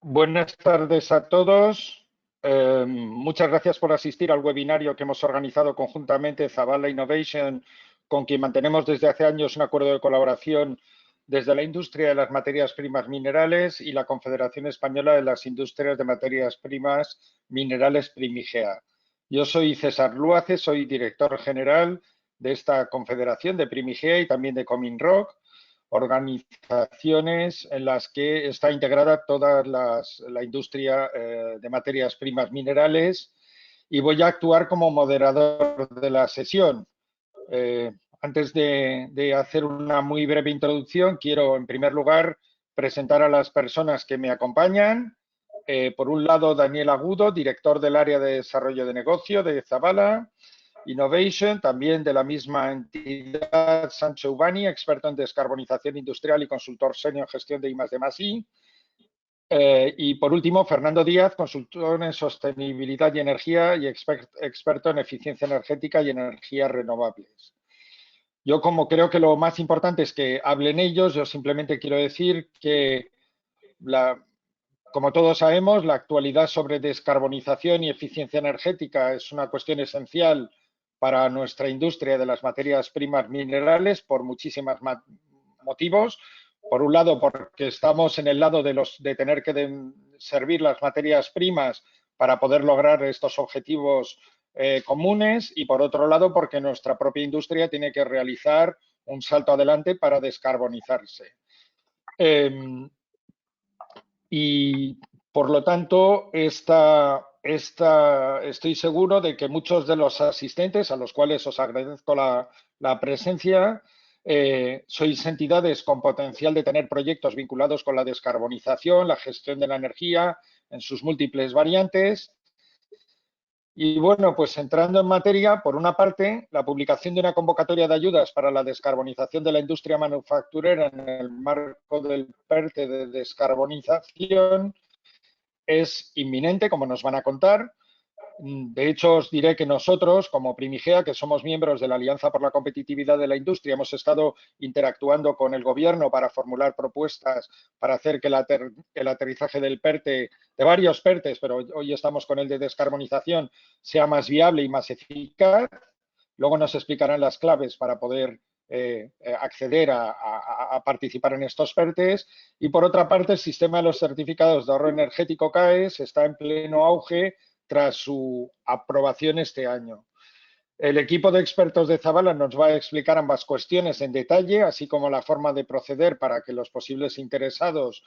Buenas tardes a todos. Muchas gracias por asistir al webinario que hemos organizado conjuntamente Zabala Innovation, con quien mantenemos desde hace años un acuerdo de colaboración desde la industria de las materias primas minerales y la Confederación Española de las Industrias de Materias Primas Minerales Primigea. Yo soy César Luace, soy director general de esta confederación de Primigea y también de Cominrock, organizaciones en las que está integrada toda la industria de materias primas minerales, y voy a actuar como moderador de la sesión. Antes de hacer una muy breve introducción, quiero en primer lugar presentar a las personas que me acompañan. Por un lado, Daniel Agudo, director del área de desarrollo de negocio de Zabala Innovation, también de la misma entidad, Sancho Ubani, experto en descarbonización industrial y consultor senior en gestión de I+D+I. Y por último, Fernando Díaz, consultor en sostenibilidad y energía y experto en eficiencia energética y energías renovables. Yo, como creo que lo más importante es que hablen ellos, yo simplemente quiero decir que, como todos sabemos, la actualidad sobre descarbonización y eficiencia energética es una cuestión esencial para nuestra industria de las materias primas minerales por muchísimos motivos. Por un lado, porque estamos en el lado de tener que servir las materias primas para poder lograr estos objetivos comunes, y por otro lado, porque nuestra propia industria tiene que realizar un salto adelante para descarbonizarse. Y por lo tanto, estoy seguro de que muchos de los asistentes, a los cuales os agradezco la presencia, sois entidades con potencial de tener proyectos vinculados con la descarbonización, la gestión de la energía en sus múltiples variantes. Y bueno, pues entrando en materia, por una parte, la publicación de una convocatoria de ayudas para la descarbonización de la industria manufacturera en el marco del PERTE de descarbonización es inminente, como nos van a contar. De hecho, os diré que nosotros, como Primigea, que somos miembros de la Alianza por la Competitividad de la Industria, hemos estado interactuando con el Gobierno para formular propuestas para hacer que el aterrizaje del PERTE, de varios PERTEs, pero hoy estamos con el de descarbonización, sea más viable y más eficaz. Luego nos explicarán las claves para poder acceder a participar en estos PERTEs. Y por otra parte, el sistema de los certificados de ahorro energético CAES está en pleno auge tras su aprobación este año. El equipo de expertos de Zabala nos va a explicar ambas cuestiones en detalle, así como la forma de proceder para que los posibles interesados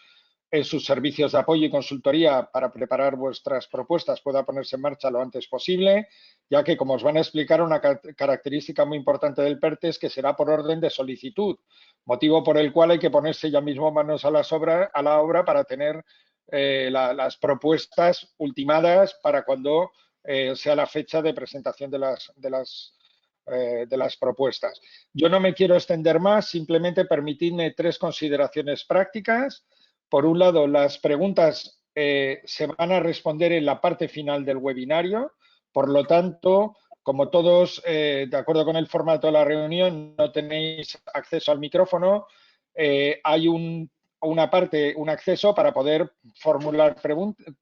en sus servicios de apoyo y consultoría para preparar vuestras propuestas pueda ponerse en marcha lo antes posible, ya que, como os van a explicar, una característica muy importante del PERTE es que será por orden de solicitud, motivo por el cual hay que ponerse ya mismo manos a la obra para tener las propuestas ultimadas para cuando sea la fecha de presentación de las propuestas. Yo no me quiero extender más, simplemente permitidme 3 consideraciones prácticas. Por un lado, las preguntas se van a responder en la parte final del webinario. Por lo tanto, como todos, de acuerdo con el formato de la reunión, no tenéis acceso al micrófono, hay un acceso para poder formular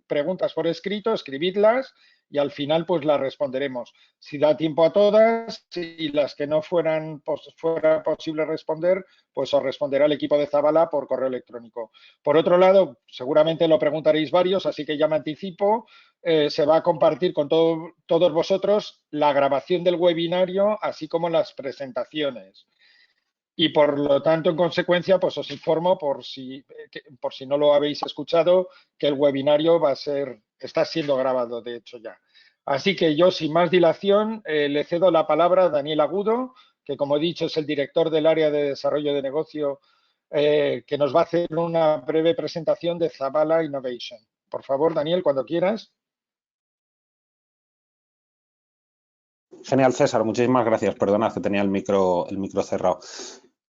preguntas por escrito, escribidlas y al final pues las responderemos. Si da tiempo a todas y las que no fuera posible responder, pues os responderá el equipo de Zabala por correo electrónico. Por otro lado, seguramente lo preguntaréis varios, así que ya me anticipo, se va a compartir con todos vosotros la grabación del webinario, así como las presentaciones. Y por lo tanto, en consecuencia, pues os informo, por si no lo habéis escuchado, que el webinario está siendo grabado, de hecho, ya. Así que yo, sin más dilación, le cedo la palabra a Daniel Agudo, que, como he dicho, es el director del área de desarrollo de negocio, que nos va a hacer una breve presentación de Zabala Innovation. Por favor, Daniel, cuando quieras. Genial, César, muchísimas gracias. Perdona que tenía el micro cerrado.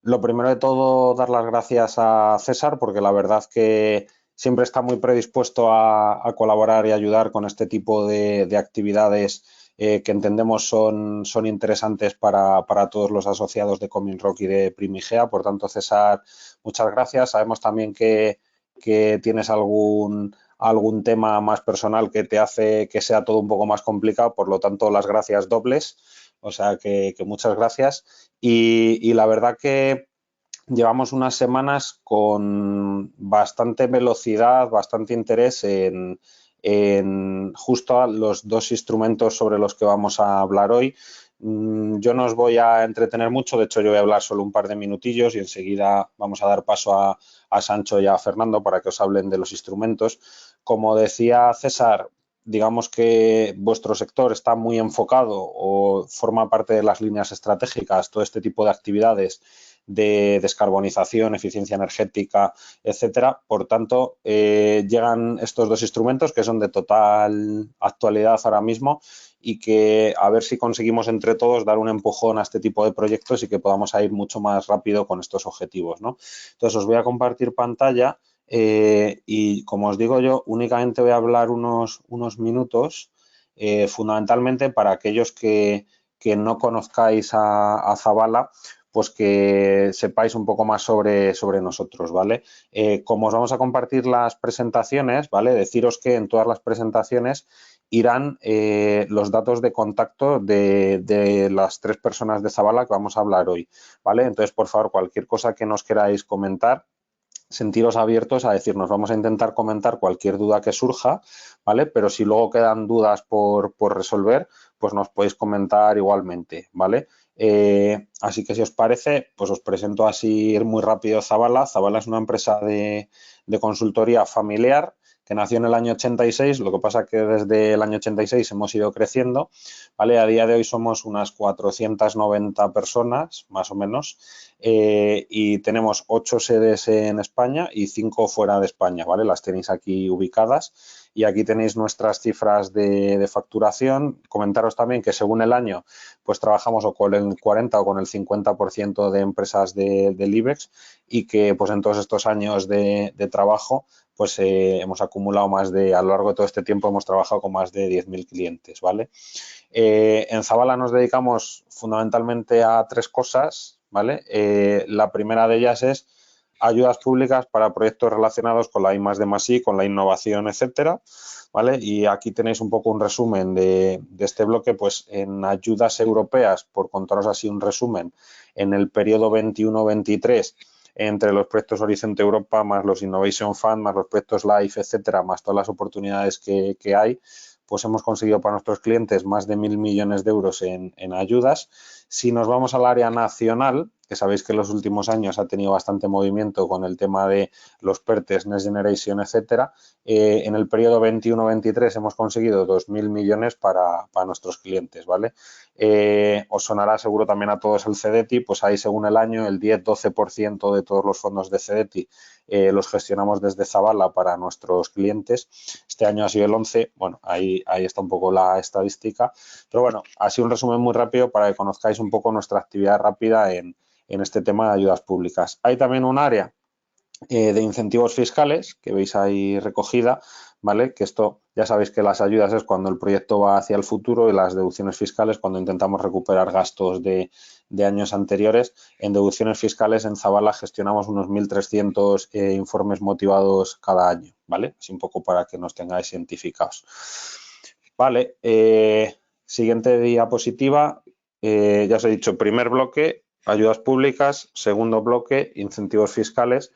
Lo primero de todo, dar las gracias a César, porque la verdad que siempre está muy predispuesto a colaborar y ayudar con este tipo de actividades que entendemos son interesantes para todos los asociados de Cominrock y de Primigea. Por tanto, César, muchas gracias. Sabemos también que tienes algún algún tema más personal que te hace que sea todo un poco más complicado, por lo tanto las gracias dobles, o sea que muchas gracias y la verdad que llevamos unas semanas con bastante velocidad, bastante interés en justo los dos instrumentos sobre los que vamos a hablar hoy. Yo no os voy a entretener mucho, de hecho yo voy a hablar solo un par de minutillos y enseguida vamos a dar paso a Sancho y a Fernando para que os hablen de los instrumentos. Como decía César, digamos que vuestro sector está muy enfocado o forma parte de las líneas estratégicas, todo este tipo de actividades de descarbonización, eficiencia energética, etcétera. Por tanto, llegan estos dos instrumentos que son de total actualidad ahora mismo y que a ver si conseguimos entre todos dar un empujón a este tipo de proyectos y que podamos ir mucho más rápido con estos objetivos, ¿no? Entonces, os voy a compartir pantalla y, como os digo yo, únicamente voy a hablar unos minutos, fundamentalmente para aquellos que no conozcáis a Zabala, pues que sepáis un poco más sobre nosotros, ¿vale? Como os vamos a compartir las presentaciones, ¿vale? Deciros que en todas las presentaciones irán los datos de contacto de las tres personas de Zabala que vamos a hablar hoy, ¿vale? Entonces, por favor, cualquier cosa que nos queráis comentar, sentiros abiertos a decirnos, vamos a intentar comentar cualquier duda que surja, ¿vale? Pero si luego quedan dudas por resolver, pues nos podéis comentar igualmente, ¿vale? Así que si os parece, pues os presento así muy rápido Zabala. Zabala es una empresa de consultoría familiar que nació en el año 86, lo que pasa que desde el año 86 hemos ido creciendo, ¿vale? A día de hoy somos unas 490 personas, más o menos, y tenemos 8 sedes en España y 5 fuera de España, ¿vale? Las tenéis aquí ubicadas y aquí tenéis nuestras cifras de facturación. Comentaros también que según el año, pues trabajamos o con el 40 o con el 50% de empresas del IBEX y que pues en todos estos años de trabajo pues hemos acumulado a lo largo de todo este tiempo hemos trabajado con más de 10.000 clientes, ¿vale? En Zabala nos dedicamos fundamentalmente a 3 cosas, ¿vale? La primera de ellas es ayudas públicas para proyectos relacionados con la I+D+I, con la innovación, etcétera, ¿vale? Y aquí tenéis un poco un resumen de este bloque, pues en ayudas europeas, por contaros así un resumen, en el periodo 21-23, entre los proyectos Horizonte Europa, más los Innovation Fund, más los proyectos LIFE, etcétera, más todas las oportunidades que hay, pues hemos conseguido para nuestros clientes más de 1.000 millones de euros en ayudas. Si nos vamos al área nacional, que sabéis que en los últimos años ha tenido bastante movimiento con el tema de los PERTES, Next Generation, etcétera, en el periodo 21-23 hemos conseguido 2.000 millones para nuestros clientes, ¿vale? Os sonará seguro también a todos el CEDETI, pues ahí según el año el 10-12% de todos los fondos de CEDETI los gestionamos desde Zabala para nuestros clientes. Este año ha sido el 11%, bueno, ahí está un poco la estadística, pero bueno, así un resumen muy rápido para que conozcáis un poco nuestra actividad rápida en este tema de ayudas públicas. Hay también un área de incentivos fiscales que veis ahí recogida, ¿vale? Que esto ya sabéis que las ayudas es cuando el proyecto va hacia el futuro y las deducciones fiscales cuando intentamos recuperar gastos de años anteriores. En deducciones fiscales en Zabala gestionamos unos 1.300 informes motivados cada año, ¿vale? Así un poco para que nos tengáis identificados. Vale, siguiente diapositiva. Ya os he dicho, primer bloque, ayudas públicas, segundo bloque, incentivos fiscales.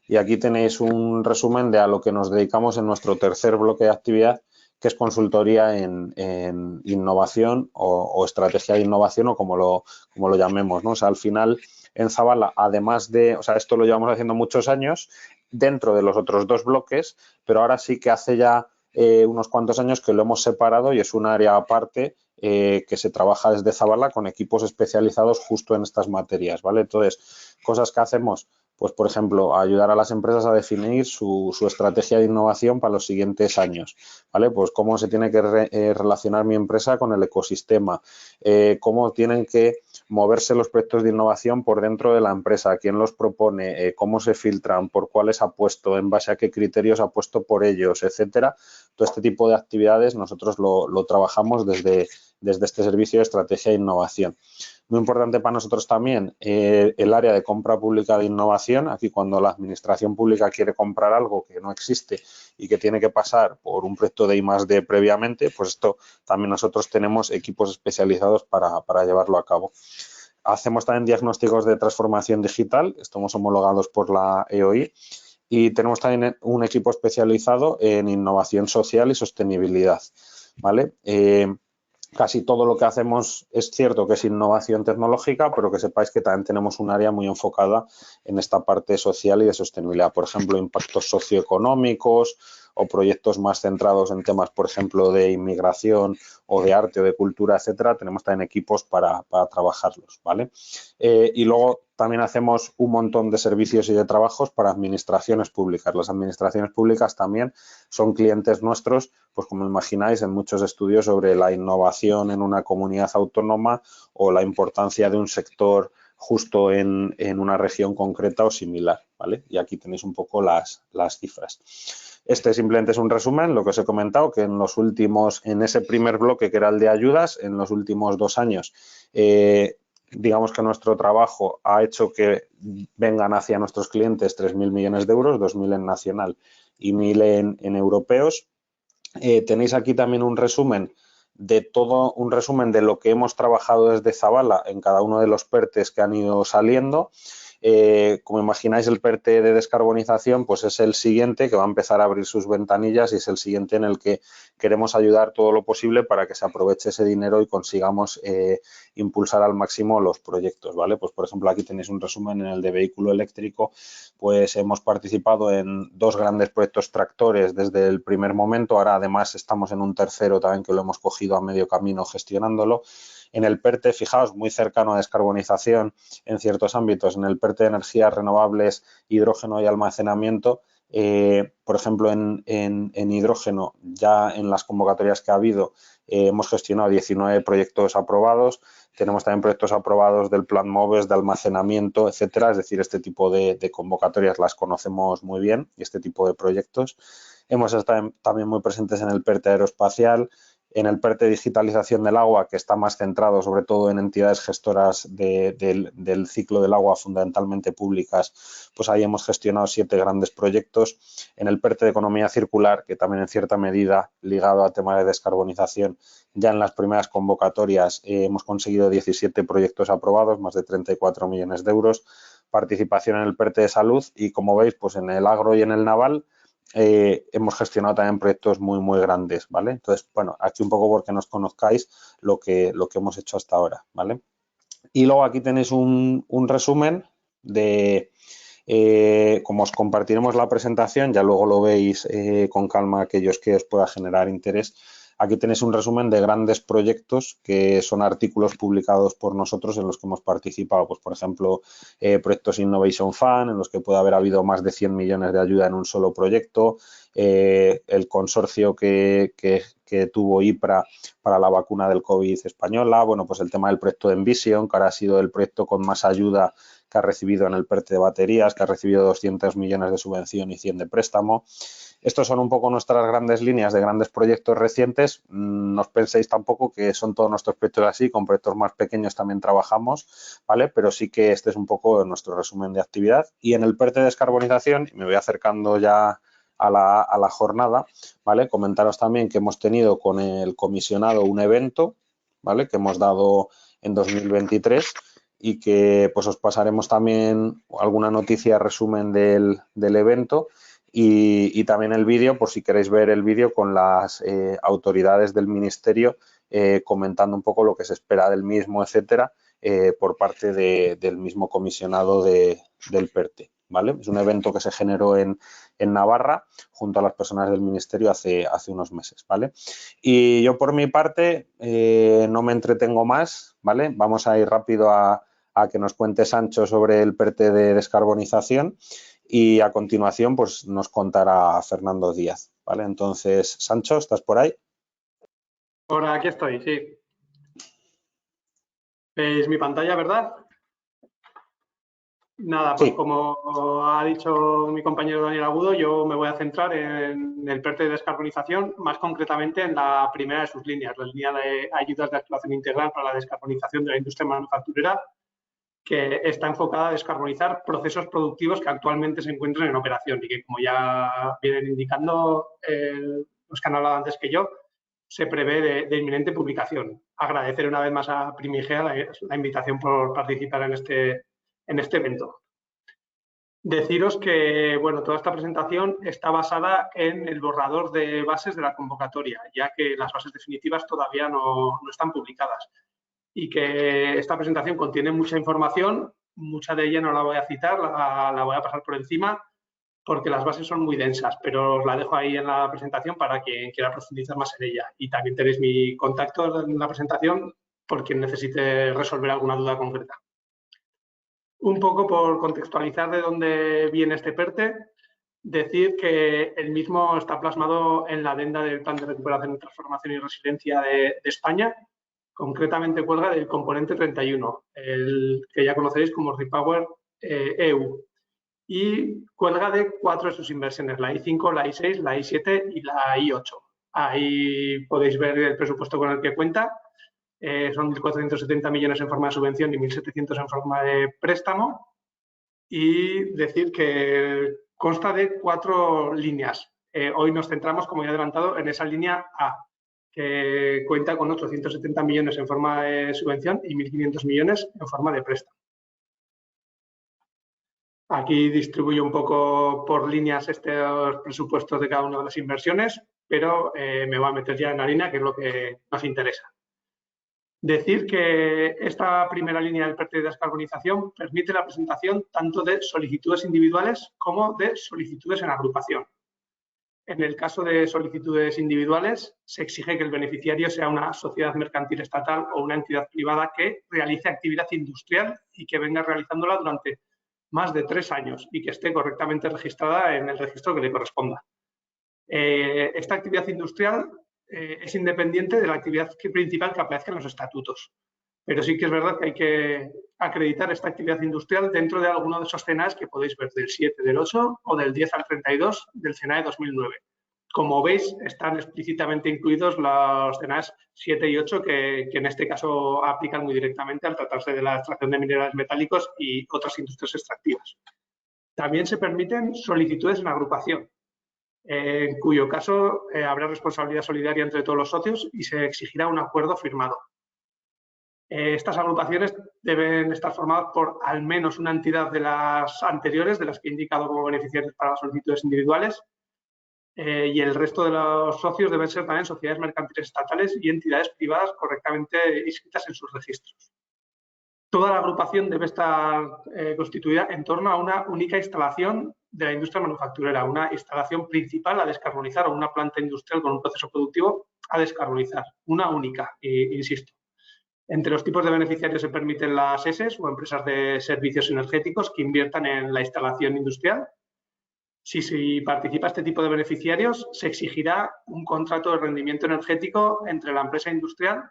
Y aquí tenéis un resumen de a lo que nos dedicamos en nuestro tercer bloque de actividad, que es consultoría en innovación o estrategia de innovación o como lo llamemos, ¿no? O sea, al final en Zabala, además de, o sea, esto lo llevamos haciendo muchos años dentro de los otros 2 bloques, pero ahora sí que hace ya unos cuantos años que lo hemos separado y es un área aparte que se trabaja desde Zabala con equipos especializados justo en estas materias, ¿vale? Entonces, cosas que hacemos, pues, por ejemplo, ayudar a las empresas a definir su estrategia de innovación para los siguientes años, ¿vale? Pues cómo se tiene que relacionar mi empresa con el ecosistema, cómo tienen que moverse los proyectos de innovación por dentro de la empresa, quién los propone, cómo se filtran, por cuáles ha puesto, en base a qué criterios ha puesto por ellos, etcétera. Todo este tipo de actividades nosotros lo trabajamos desde este servicio de estrategia e innovación. Muy importante para nosotros también el área de compra pública de innovación. Aquí cuando la administración pública quiere comprar algo que no existe y que tiene que pasar por un proyecto de I+D previamente, pues esto también nosotros tenemos equipos especializados para llevarlo a cabo. Hacemos también diagnósticos de transformación digital, estamos homologados por la EOI y tenemos también un equipo especializado en innovación social y sostenibilidad, ¿vale? Casi todo lo que hacemos es cierto que es innovación tecnológica, pero que sepáis que también tenemos un área muy enfocada en esta parte social y de sostenibilidad. Por ejemplo, impactos socioeconómicos o proyectos más centrados en temas, por ejemplo, de inmigración o de arte o de cultura, etcétera. Tenemos también equipos para trabajarlos, ¿vale? Y luego también hacemos un montón de servicios y de trabajos para administraciones públicas. Las administraciones públicas también son clientes nuestros, pues como imagináis, en muchos estudios sobre la innovación en una comunidad autónoma o la importancia de un sector justo en una región concreta o similar, ¿vale? Y aquí tenéis un poco las cifras. Este simplemente es un resumen, lo que os he comentado, que en ese primer bloque que era el de ayudas, en los últimos 2 años, digamos que nuestro trabajo ha hecho que vengan hacia nuestros clientes 3.000 millones de euros, 2.000 en nacional y 1.000 en europeos. Tenéis aquí también un resumen de lo que hemos trabajado desde Zabala en cada uno de los PERTEs que han ido saliendo. Como imagináis, el PERTE de descarbonización pues es el siguiente que va a empezar a abrir sus ventanillas y es el siguiente en el que queremos ayudar todo lo posible para que se aproveche ese dinero y consigamos impulsar al máximo los proyectos, ¿vale? Pues, por ejemplo, aquí tenéis un resumen en el de vehículo eléctrico, pues hemos participado en 2 grandes proyectos tractores desde el primer momento, ahora además estamos en un tercero también que lo hemos cogido a medio camino gestionándolo. En el PERTE, fijaos, muy cercano a descarbonización en ciertos ámbitos, en el PERTE de energías renovables, hidrógeno y almacenamiento, por ejemplo, en hidrógeno, ya en las convocatorias que ha habido, hemos gestionado 19 proyectos aprobados. Tenemos también proyectos aprobados del Plan MOVES, de almacenamiento, etcétera. Es decir, este tipo de convocatorias las conocemos muy bien y este tipo de proyectos. Hemos estado también muy presentes en el PERTE aeroespacial, en el PERTE digitalización del agua, que está más centrado sobre todo en entidades gestoras del ciclo del agua, fundamentalmente públicas, pues ahí hemos gestionado 7 grandes proyectos. En el PERTE de economía circular, que también en cierta medida ligado a temas de descarbonización, ya en las primeras convocatorias hemos conseguido 17 proyectos aprobados, más de 34 millones de euros, participación en el PERTE de salud y, como veis, pues en el agro y en el naval, hemos gestionado también proyectos muy, muy grandes, ¿vale? Entonces, bueno, aquí un poco porque nos conozcáis lo que hemos hecho hasta ahora, ¿vale? Y luego aquí tenéis un resumen de, como os compartiremos la presentación, ya luego lo veis con calma aquellos que os pueda generar interés. Aquí tenéis un resumen de grandes proyectos que son artículos publicados por nosotros en los que hemos participado. Pues, por ejemplo, proyectos Innovation Fund, en los que puede haber habido más de 100 millones de ayuda en un solo proyecto. El consorcio que tuvo IPRA para la vacuna del COVID española. Bueno, pues el tema del proyecto de Envision, que ahora ha sido el proyecto con más ayuda que ha recibido en el PERTE de baterías, que ha recibido 200 millones de subvención y 100 de préstamo. Estos son un poco nuestras grandes líneas de grandes proyectos recientes. No os penséis tampoco que son todos nuestros proyectos así, con proyectos más pequeños también trabajamos, ¿vale? Pero sí que este es un poco nuestro resumen de actividad. Y en el PERTE de descarbonización, me voy acercando ya a la jornada, ¿vale? Comentaros también que hemos tenido con el comisionado un evento, ¿vale? Que hemos dado en 2023 y que pues os pasaremos también alguna noticia resumen del evento y también el vídeo, por si queréis ver el vídeo con las autoridades del ministerio comentando un poco lo que se espera del mismo, etcétera, por parte del mismo comisionado del PERTE, ¿vale? Es un evento que se generó en Navarra junto a las personas del ministerio hace unos meses, ¿vale? Y yo por mi parte no me entretengo más, ¿vale? Vamos a ir rápido a que nos cuente Sancho sobre el PERTE de descarbonización y a continuación pues nos contará Fernando Díaz, ¿vale? Entonces, Sancho, ¿estás por ahí? Ahora aquí estoy, sí. ¿Veis mi pantalla, verdad? Nada, pues como ha dicho mi compañero Daniel Agudo, yo me voy a centrar en el PERTE de descarbonización, más concretamente en la primera de sus líneas, la línea de ayudas de actuación integral para la descarbonización de la industria manufacturera, que está enfocada a descarbonizar procesos productivos que actualmente se encuentran en operación y que, como ya vienen indicando los que han hablado antes que yo, se prevé de inminente publicación. Agradecer una vez más a Primigea la invitación por participar en este evento. Deciros que, bueno, toda esta presentación está basada en el borrador de bases de la convocatoria, ya que las bases definitivas todavía no están publicadas, y que esta presentación contiene mucha información, mucha de ella no la voy a citar, la voy a pasar por encima, porque las bases son muy densas, pero os la dejo ahí en la presentación para quien quiera profundizar más en ella. Y también tenéis mi contacto en la presentación por quien necesite resolver alguna duda concreta. Un poco por contextualizar de dónde viene este PERTE, decir que el mismo está plasmado en la adenda del Plan de Recuperación, Transformación y Resiliencia de España. Concretamente cuelga del componente 31, el que ya conoceréis como Repower EU. Y cuelga de 4 de sus inversiones, la I5, la I6, la I7 y la I8. Ahí podéis ver el presupuesto con el que cuenta. Son 1.470 millones en forma de subvención y 1.700 en forma de préstamo. Y decir que consta de 4 líneas. Hoy nos centramos, como ya he adelantado, en esa línea A, que cuenta con 870 millones en forma de subvención y 1.500 millones en forma de préstamo. Aquí distribuyo un poco por líneas estos presupuestos de cada una de las inversiones, pero me voy a meter ya en harina, que es lo que nos interesa. Decir que esta primera línea del PERTE de descarbonización permite la presentación tanto de solicitudes individuales como de solicitudes en agrupación. En el caso de solicitudes individuales, se exige que el beneficiario sea una sociedad mercantil estatal o una entidad privada que realice actividad industrial y que venga realizándola durante más de 3 años y que esté correctamente registrada en el registro que le corresponda. Esta actividad industrial es independiente de la actividad principal que aparezca en los estatutos, pero sí que es verdad que hay que acreditar esta actividad industrial dentro de alguno de esos CENAEs que podéis ver del 7, del 8 o del 10 al 32 del CENAE 2009. Como veis, están explícitamente incluidos los CENAEs 7 y 8 que en este caso aplican muy directamente al tratarse de la extracción de minerales metálicos y otras industrias extractivas. También se permiten solicitudes en agrupación, en cuyo caso habrá responsabilidad solidaria entre todos los socios y se exigirá un acuerdo firmado. Estas agrupaciones deben estar formadas por al menos una entidad de las anteriores, de las que he indicado como beneficiarios para las solicitudes individuales, y el resto de los socios deben ser también sociedades mercantiles estatales y entidades privadas correctamente inscritas en sus registros. Toda la agrupación debe estar constituida en torno a una única instalación de la industria manufacturera, una instalación principal a descarbonizar o una planta industrial con un proceso productivo a descarbonizar, una única, insisto. Entre los tipos de beneficiarios se permiten las ESES o empresas de servicios energéticos que inviertan en la instalación industrial. Si participa este tipo de beneficiarios, se exigirá un contrato de rendimiento energético entre la empresa industrial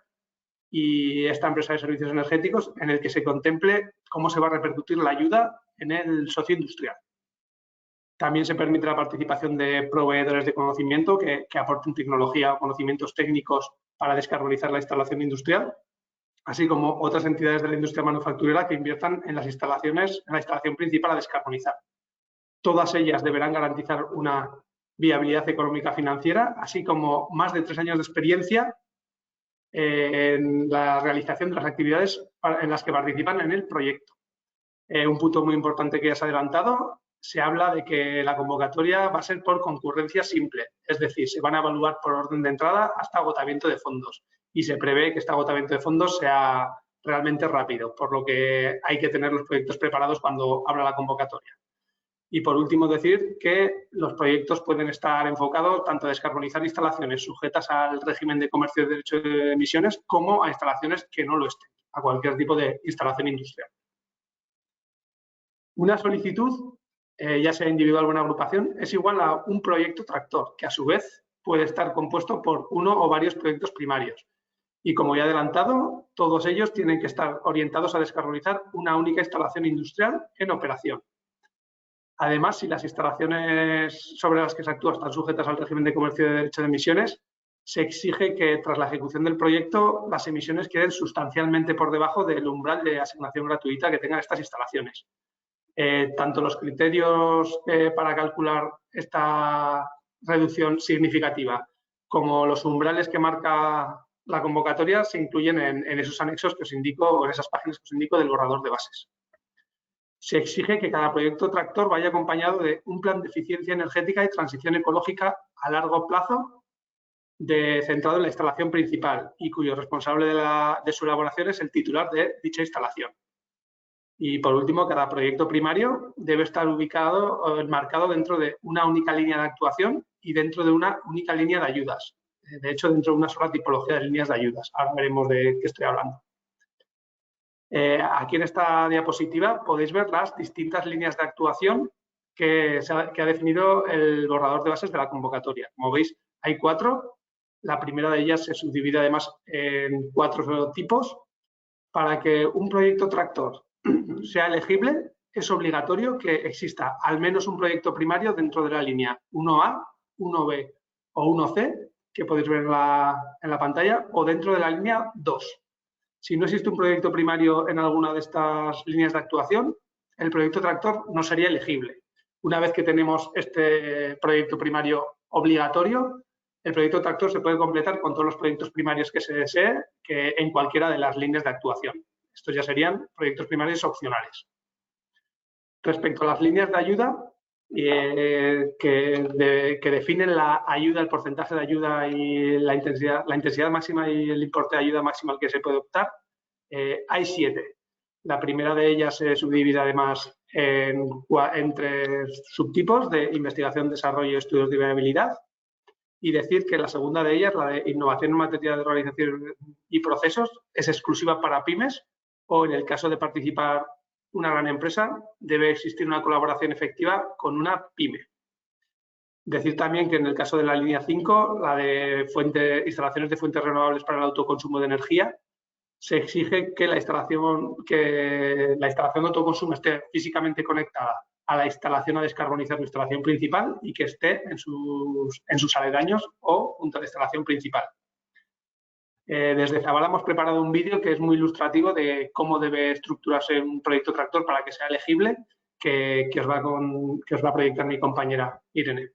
y esta empresa de servicios energéticos en el que se contemple cómo se va a repercutir la ayuda en el socio industrial. También se permite la participación de proveedores de conocimiento que aporten tecnología o conocimientos técnicos para descarbonizar la instalación industrial, así como otras entidades de la industria manufacturera que inviertan en las instalaciones, en la instalación principal a descarbonizar. Todas ellas deberán garantizar una viabilidad económica financiera, así como más de 3 años de experiencia en la realización de las actividades en las que participan en el proyecto. Un punto muy importante que ya se ha adelantado, se habla de que la convocatoria va a ser por concurrencia simple, es decir, se van a evaluar por orden de entrada hasta agotamiento de fondos y se prevé que este agotamiento de fondos sea realmente rápido, por lo que hay que tener los proyectos preparados cuando abra la convocatoria. Y por último decir que los proyectos pueden estar enfocados tanto a descarbonizar instalaciones sujetas al régimen de comercio de derechos de emisiones como a instalaciones que no lo estén, a cualquier tipo de instalación industrial. Una solicitud, ya sea individual o en agrupación, es igual a un proyecto tractor, que a su vez puede estar compuesto por uno o varios proyectos primarios. Y como ya he adelantado, todos ellos tienen que estar orientados a descarbonizar una única instalación industrial en operación. Además, si las instalaciones sobre las que se actúa están sujetas al régimen de comercio de derecho de emisiones, se exige que tras la ejecución del proyecto las emisiones queden sustancialmente por debajo del umbral de asignación gratuita que tengan estas instalaciones. Tanto los criterios para calcular esta reducción significativa como los umbrales que marca la convocatoria se incluyen en esos anexos que os indico o en esas páginas que os indico del borrador de bases. Se exige que cada proyecto tractor vaya acompañado de un plan de eficiencia energética y transición ecológica a largo plazo centrado en la instalación principal y cuyo responsable de su elaboración es el titular de dicha instalación. Y por último, cada proyecto primario debe estar ubicado o enmarcado dentro de una única línea de actuación y dentro de una única línea de ayudas. De hecho, dentro de una sola tipología de líneas de ayudas. Ahora veremos de qué estoy hablando. Aquí en esta diapositiva podéis ver las distintas líneas de actuación que ha definido el borrador de bases de la convocatoria. Como veis, hay 4. La primera de ellas se subdivide además en 4 tipos. Para que un proyecto tractor sea elegible, es obligatorio que exista al menos un proyecto primario dentro de la línea 1A, 1B o 1C, que podéis ver en la pantalla, o dentro de la línea 2. Si no existe un proyecto primario en alguna de estas líneas de actuación, el proyecto tractor no sería elegible. Una vez que tenemos este proyecto primario obligatorio, el proyecto tractor se puede completar con todos los proyectos primarios que se desee que en cualquiera de las líneas de actuación. Estos ya serían proyectos primarios opcionales. Respecto a las líneas de ayuda, que definen la ayuda, el porcentaje de ayuda y la intensidad máxima y el importe de ayuda máxima al que se puede optar, hay 7. La primera de ellas se subdivide además en 3 subtipos de investigación, desarrollo y estudios de viabilidad. Y decir que la segunda de ellas, la de innovación en materia de organización y procesos, es exclusiva para pymes o en el caso de participar una gran empresa, debe existir una colaboración efectiva con una pyme. Decir también que en el caso de la línea 5, la de instalaciones de fuentes renovables para el autoconsumo de energía, se exige que la instalación de autoconsumo esté físicamente conectada a la instalación a descarbonizar la instalación principal y que esté en sus aledaños o junto a la instalación principal. Desde Zabala hemos preparado un vídeo que es muy ilustrativo de cómo debe estructurarse un proyecto tractor para que sea elegible, que os va a proyectar mi compañera Irene.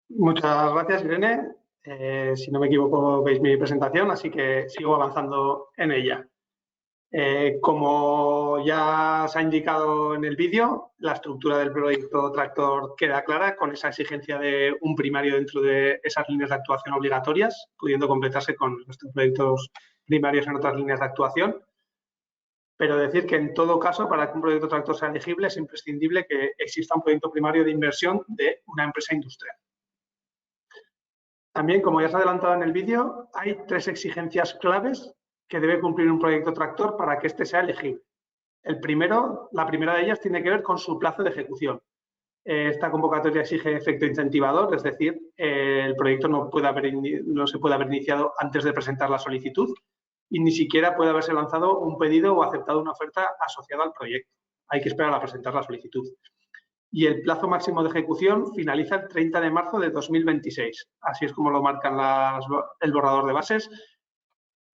Muchas gracias, Irene. Si no me equivoco, veis mi presentación, así que sigo avanzando en ella. Como ya se ha indicado en el vídeo, la estructura del proyecto tractor queda clara con esa exigencia de un primario dentro de esas líneas de actuación obligatorias, pudiendo completarse con nuestros proyectos primarios en otras líneas de actuación. Pero decir que en todo caso, para que un proyecto tractor sea elegible, es imprescindible que exista un proyecto primario de inversión de una empresa industrial. También, como ya se ha adelantado en el vídeo, hay 3 exigencias claves que debe cumplir un proyecto tractor para que éste sea elegible. La primera de ellas tiene que ver con su plazo de ejecución. Esta convocatoria exige efecto incentivador, es decir, el proyecto no se puede haber iniciado antes de presentar la solicitud y ni siquiera puede haberse lanzado un pedido o aceptado una oferta asociada al proyecto. Hay que esperar a presentar la solicitud. Y el plazo máximo de ejecución finaliza el 30 de marzo de 2026. Así es como lo marcan el borrador de bases.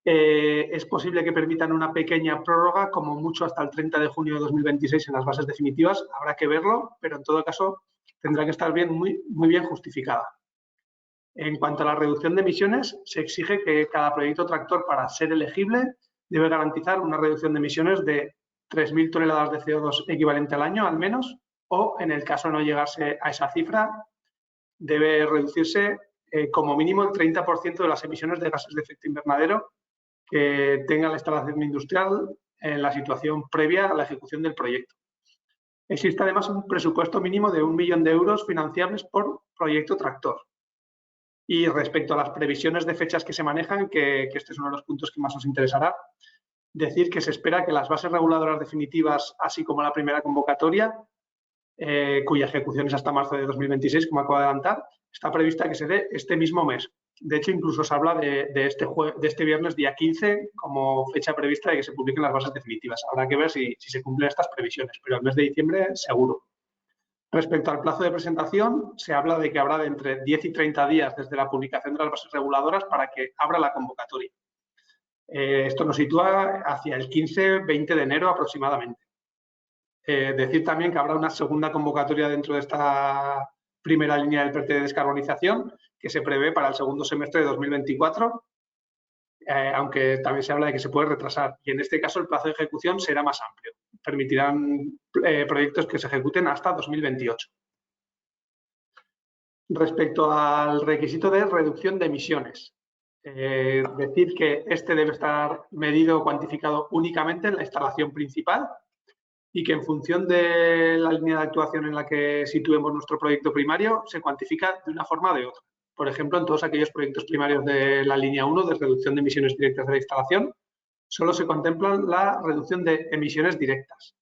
Es posible que permitan una pequeña prórroga, como mucho hasta el 30 de junio de 2026 en las bases definitivas. Habrá que verlo, pero en todo caso tendrá que estar muy bien justificada. En cuanto a la reducción de emisiones, se exige que cada proyecto tractor, para ser elegible, debe garantizar una reducción de emisiones de 3.000 toneladas de CO2 equivalente al año, al menos, o, en el caso de no llegarse a esa cifra, debe reducirse como mínimo el 30% de las emisiones de gases de efecto invernadero que tenga la instalación industrial en la situación previa a la ejecución del proyecto. Existe además un presupuesto mínimo de 1 millón de euros financiables por proyecto tractor. Y respecto a las previsiones de fechas que se manejan, que este es uno de los puntos que más os interesará, decir que se espera que las bases reguladoras definitivas, así como la primera convocatoria, cuya ejecución es hasta marzo de 2026, como acabo de adelantar, está prevista que se dé este mismo mes. De hecho, incluso se habla de este viernes, día 15, como fecha prevista de que se publiquen las bases definitivas. Habrá que ver si se cumplen estas previsiones, pero el mes de diciembre seguro. Respecto al plazo de presentación, se habla de que habrá de entre 10 y 30 días desde la publicación de las bases reguladoras para que abra la convocatoria. Esto nos sitúa hacia el 15-20 de enero aproximadamente. Decir también que habrá una segunda convocatoria dentro de esta primera línea del PERTE de descarbonización que se prevé para el segundo semestre de 2024, aunque también se habla de que se puede retrasar. Y en este caso el plazo de ejecución será más amplio. Permitirán proyectos que se ejecuten hasta 2028. Respecto al requisito de reducción de emisiones, decir que este debe estar medido o cuantificado únicamente en la instalación principal y que en función de la línea de actuación en la que situemos nuestro proyecto primario se cuantifica de una forma o de otra. Por ejemplo, en todos aquellos proyectos primarios de la línea 1 de reducción de emisiones directas de la instalación, solo se contempla la reducción de emisiones directas,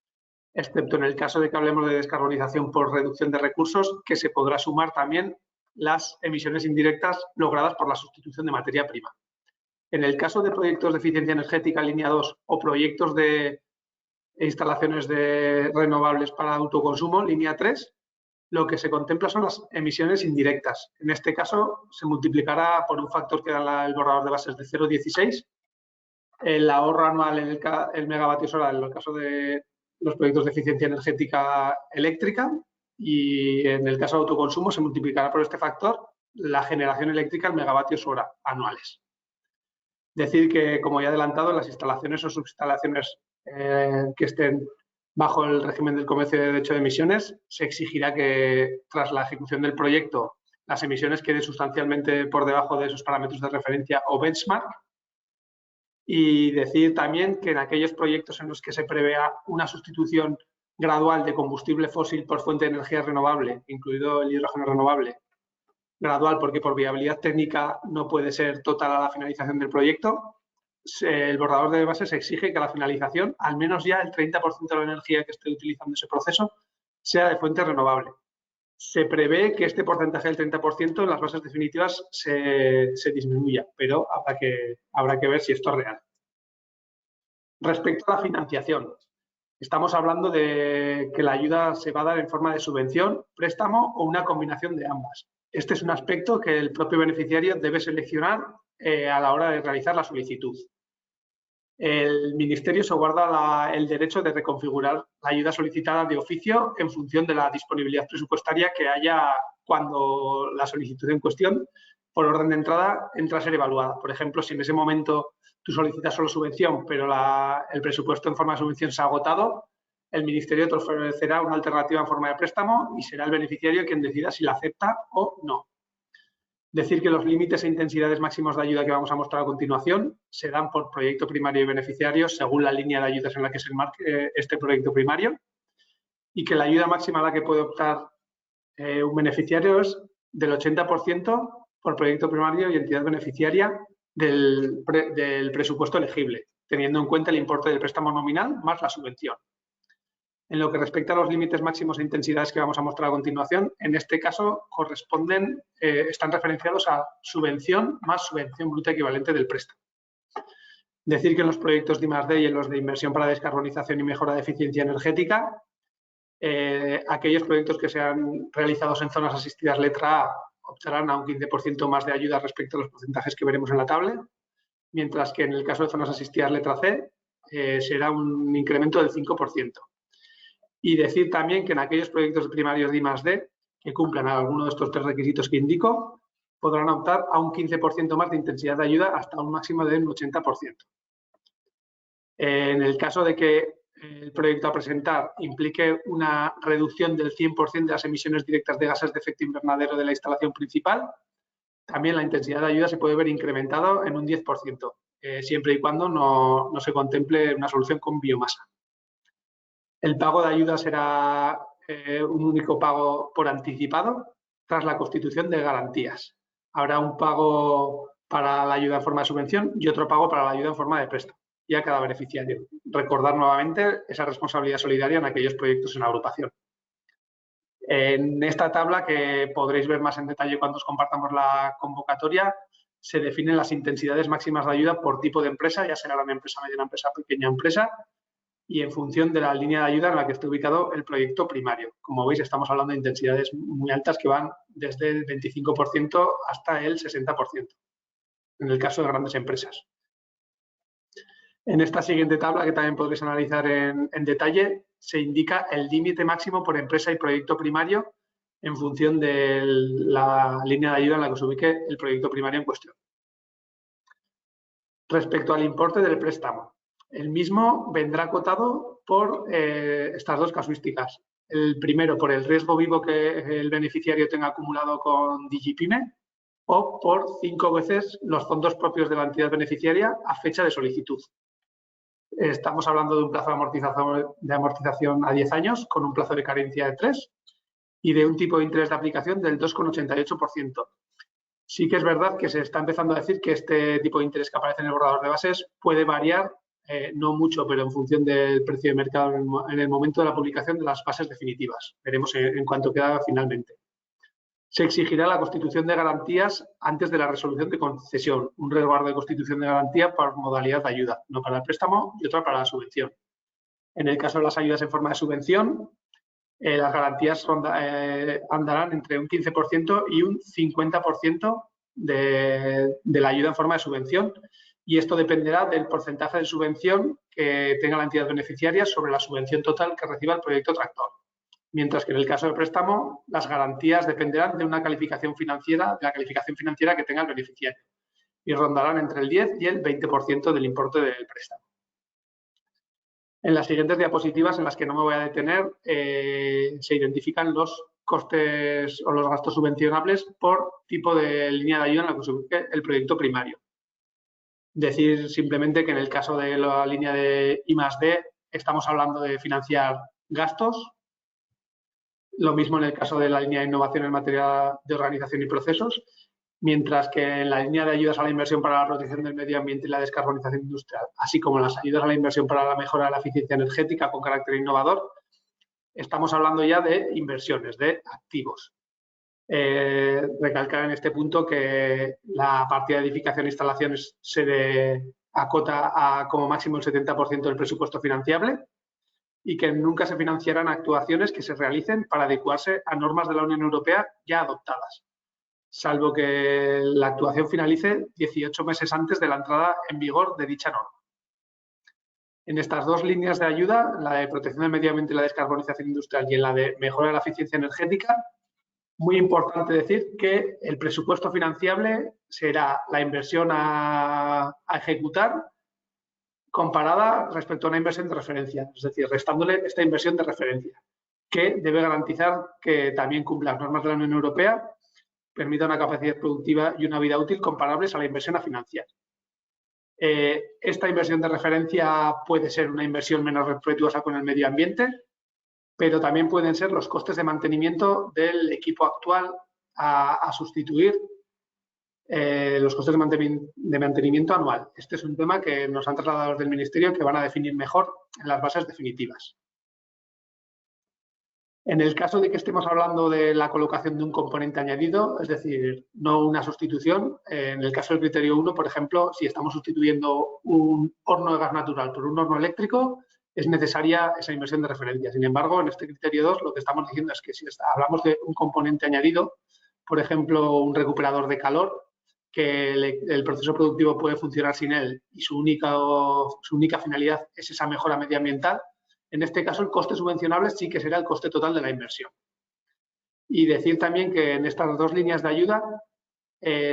excepto en el caso de que hablemos de descarbonización por reducción de recursos, que se podrá sumar también las emisiones indirectas logradas por la sustitución de materia prima. En el caso de proyectos de eficiencia energética línea 2 o proyectos de instalaciones de renovables para autoconsumo, línea 3, lo que se contempla son las emisiones indirectas. En este caso, se multiplicará por un factor que da el borrador de bases de 0,16. El ahorro anual en el megavatios hora en el caso de los proyectos de eficiencia energética eléctrica, y en el caso de autoconsumo se multiplicará por este factor la generación eléctrica en megavatios hora anuales. Decir que, como ya he adelantado, en las instalaciones o subinstalaciones que estén bajo el régimen del comercio de derecho de emisiones, se exigirá que tras la ejecución del proyecto las emisiones queden sustancialmente por debajo de esos parámetros de referencia o benchmark. Y decir también que en aquellos proyectos en los que se prevea una sustitución gradual de combustible fósil por fuente de energía renovable, incluido el hidrógeno renovable, gradual porque por viabilidad técnica no puede ser total a la finalización del proyecto, el borrador de bases exige que a la finalización al menos ya el 30% de la energía que esté utilizando ese proceso sea de fuente renovable. Se prevé que este porcentaje del 30% en las bases definitivas se disminuya, pero habrá que ver si esto es real. Respecto a la financiación, estamos hablando de que la ayuda se va a dar en forma de subvención, préstamo o una combinación de ambas. Este es un aspecto que el propio beneficiario debe seleccionar a la hora de realizar la solicitud. El Ministerio se guarda el derecho de reconfigurar la ayuda solicitada de oficio en función de la disponibilidad presupuestaria que haya cuando la solicitud en cuestión por orden de entrada, entra a ser evaluada. Por ejemplo, si en ese momento tú solicitas solo subvención, pero el presupuesto en forma de subvención se ha agotado, el Ministerio te ofrecerá una alternativa en forma de préstamo y será el beneficiario quien decida si la acepta o no. Decir que los límites e intensidades máximos de ayuda que vamos a mostrar a continuación se dan por proyecto primario y beneficiario según la línea de ayudas en la que se enmarque este proyecto primario, y que la ayuda máxima a la que puede optar un beneficiario es del 80% por proyecto primario y entidad beneficiaria del presupuesto elegible, teniendo en cuenta el importe del préstamo nominal más la subvención. En lo que respecta a los límites máximos e intensidades que vamos a mostrar a continuación, en este caso están referenciados a subvención más subvención bruta equivalente del préstamo. Decir que en los proyectos de I+D y en los de inversión para descarbonización y mejora de eficiencia energética, aquellos proyectos que sean realizados en zonas asistidas letra A optarán a un 15% más de ayuda respecto a los porcentajes que veremos en la tabla, mientras que en el caso de zonas asistidas letra C será un incremento del 5%. Y decir también que en aquellos proyectos primarios de I+D que cumplan alguno de estos 3 requisitos que indico, podrán optar a un 15% más de intensidad de ayuda hasta un máximo de un 80%. En el caso de que el proyecto a presentar implique una reducción del 100% de las emisiones directas de gases de efecto invernadero de la instalación principal, también la intensidad de ayuda se puede ver incrementada en un 10%, siempre y cuando no se contemple una solución con biomasa. El pago de ayuda será un único pago por anticipado tras la constitución de garantías. Habrá un pago para la ayuda en forma de subvención y otro pago para la ayuda en forma de préstamo, y a cada beneficiario. Recordar nuevamente esa responsabilidad solidaria en aquellos proyectos en agrupación. En esta tabla, que podréis ver más en detalle cuando os compartamos la convocatoria, se definen las intensidades máximas de ayuda por tipo de empresa, ya sea gran empresa, mediana empresa, pequeña empresa, y en función de la línea de ayuda en la que esté ubicado el proyecto primario. Como veis, estamos hablando de intensidades muy altas que van desde el 25% hasta el 60%, en el caso de grandes empresas. En esta siguiente tabla, que también podréis analizar en detalle, se indica el límite máximo por empresa y proyecto primario en función de la línea de ayuda en la que se ubique el proyecto primario en cuestión. Respecto al importe del préstamo, el mismo vendrá acotado por estas 2 casuísticas. El primero, por el riesgo vivo que el beneficiario tenga acumulado con DigiPyme, o por 5 veces los fondos propios de la entidad beneficiaria a fecha de solicitud. Estamos hablando de un plazo de amortización a 10 años, con un plazo de carencia de 3 y de un tipo de interés de aplicación del 2,88%. Sí que es verdad que se está empezando a decir que este tipo de interés que aparece en el borrador de bases puede variar, no mucho, pero en función del precio de mercado en el momento de la publicación de las bases definitivas. Veremos en cuánto queda finalmente. Se exigirá la constitución de garantías antes de la resolución de concesión, un resguardo de constitución de garantía por modalidad de ayuda, no para el préstamo y otra para la subvención. En el caso de las ayudas en forma de subvención, las garantías andarán entre un 15% y un 50% de la ayuda en forma de subvención, y esto dependerá del porcentaje de subvención que tenga la entidad beneficiaria sobre la subvención total que reciba el proyecto tractor. Mientras que en el caso del préstamo, las garantías dependerán de una calificación financiera, de la calificación financiera que tenga el beneficiario, y rondarán entre el 10 y el 20% del importe del préstamo. En las siguientes diapositivas, en las que no me voy a detener, se identifican los costes o los gastos subvencionables por tipo de línea de ayuda en la que se ubique el proyecto primario. Decir simplemente que en el caso de la línea de I+D estamos hablando de financiar gastos. Lo mismo en el caso de la línea de innovación en materia de organización y procesos, mientras que en la línea de ayudas a la inversión para la protección del medio ambiente y la descarbonización industrial, así como en las ayudas a la inversión para la mejora de la eficiencia energética con carácter innovador, estamos hablando ya de inversiones, de activos. Recalcar en este punto que la partida de edificación e instalaciones se acota a como máximo el 70% del presupuesto financiable y que nunca se financiarán actuaciones que se realicen para adecuarse a normas de la Unión Europea ya adoptadas, salvo que la actuación finalice 18 meses antes de la entrada en vigor de dicha norma. En estas 2 líneas de ayuda, la de protección del medio ambiente y la descarbonización industrial y en la de mejora de la eficiencia energética, Muy importante decir que el presupuesto financiable será la inversión a ejecutar comparada respecto a una inversión de referencia, es decir, restándole esta inversión de referencia, que debe garantizar que también cumpla las normas de la Unión Europea, permita una capacidad productiva y una vida útil comparables a la inversión a financiar. Esta inversión de referencia puede ser una inversión menos respetuosa con el medio ambiente, pero también pueden ser los costes de mantenimiento del equipo actual a sustituir los costes de mantenimiento anual. Este es un tema que nos han trasladado desde el Ministerio, que van a definir mejor en las bases definitivas. En el caso de que estemos hablando de la colocación de un componente añadido, es decir, no una sustitución, en el caso del criterio 1, por ejemplo, si estamos sustituyendo un horno de gas natural por un horno eléctrico, es necesaria esa inversión de referencia. Sin embargo, en este criterio 2, lo que estamos diciendo es que si hablamos de un componente añadido, por ejemplo, un recuperador de calor, que el proceso productivo puede funcionar sin él y su única finalidad es esa mejora medioambiental, en este caso el coste subvencionable sí que será el coste total de la inversión. Y decir también que en estas dos líneas de ayuda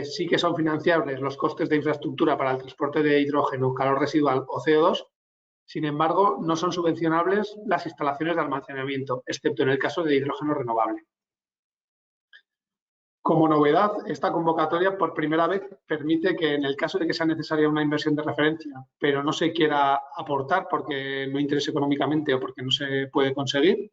sí que son financiables los costes de infraestructura para el transporte de hidrógeno, calor residual o CO2. Sin embargo, no son subvencionables las instalaciones de almacenamiento, excepto en el caso de hidrógeno renovable. Como novedad, esta convocatoria por primera vez permite que en el caso de que sea necesaria una inversión de referencia, pero no se quiera aportar porque no interese económicamente o porque no se puede conseguir,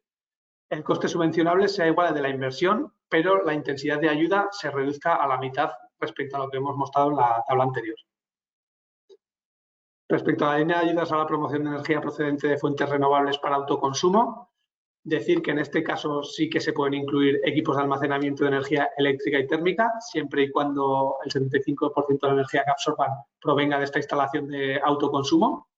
el coste subvencionable sea igual al de la inversión, pero la intensidad de ayuda se reduzca a la mitad respecto a lo que hemos mostrado en la tabla anterior. Respecto a la línea de ayudas a la promoción de energía procedente de fuentes renovables para autoconsumo, decir que en este caso sí que se pueden incluir equipos de almacenamiento de energía eléctrica y térmica, siempre y cuando el 75% de la energía que absorban provenga de esta instalación de autoconsumo.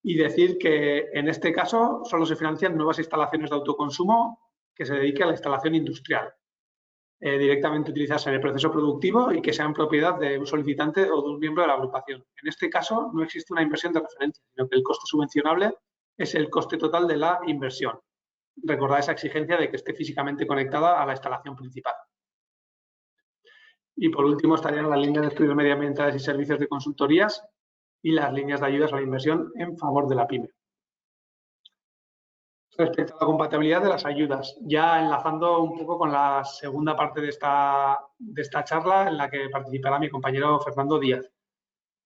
Y decir que en este caso solo se financian nuevas instalaciones de autoconsumo que se dediquen a la instalación industrial, directamente utilizadas en el proceso productivo y que sean propiedad de un solicitante o de un miembro de la agrupación. En este caso no existe una inversión de referencia, sino que el coste subvencionable es el coste total de la inversión. Recordad esa exigencia de que esté físicamente conectada a la instalación principal. Y por último estarían las líneas de estudios medioambientales y servicios de consultorías y las líneas de ayudas a la inversión en favor de la PYME. Respecto a la compatibilidad de las ayudas, ya enlazando un poco con la segunda parte de esta charla en la que participará mi compañero Fernando Díaz.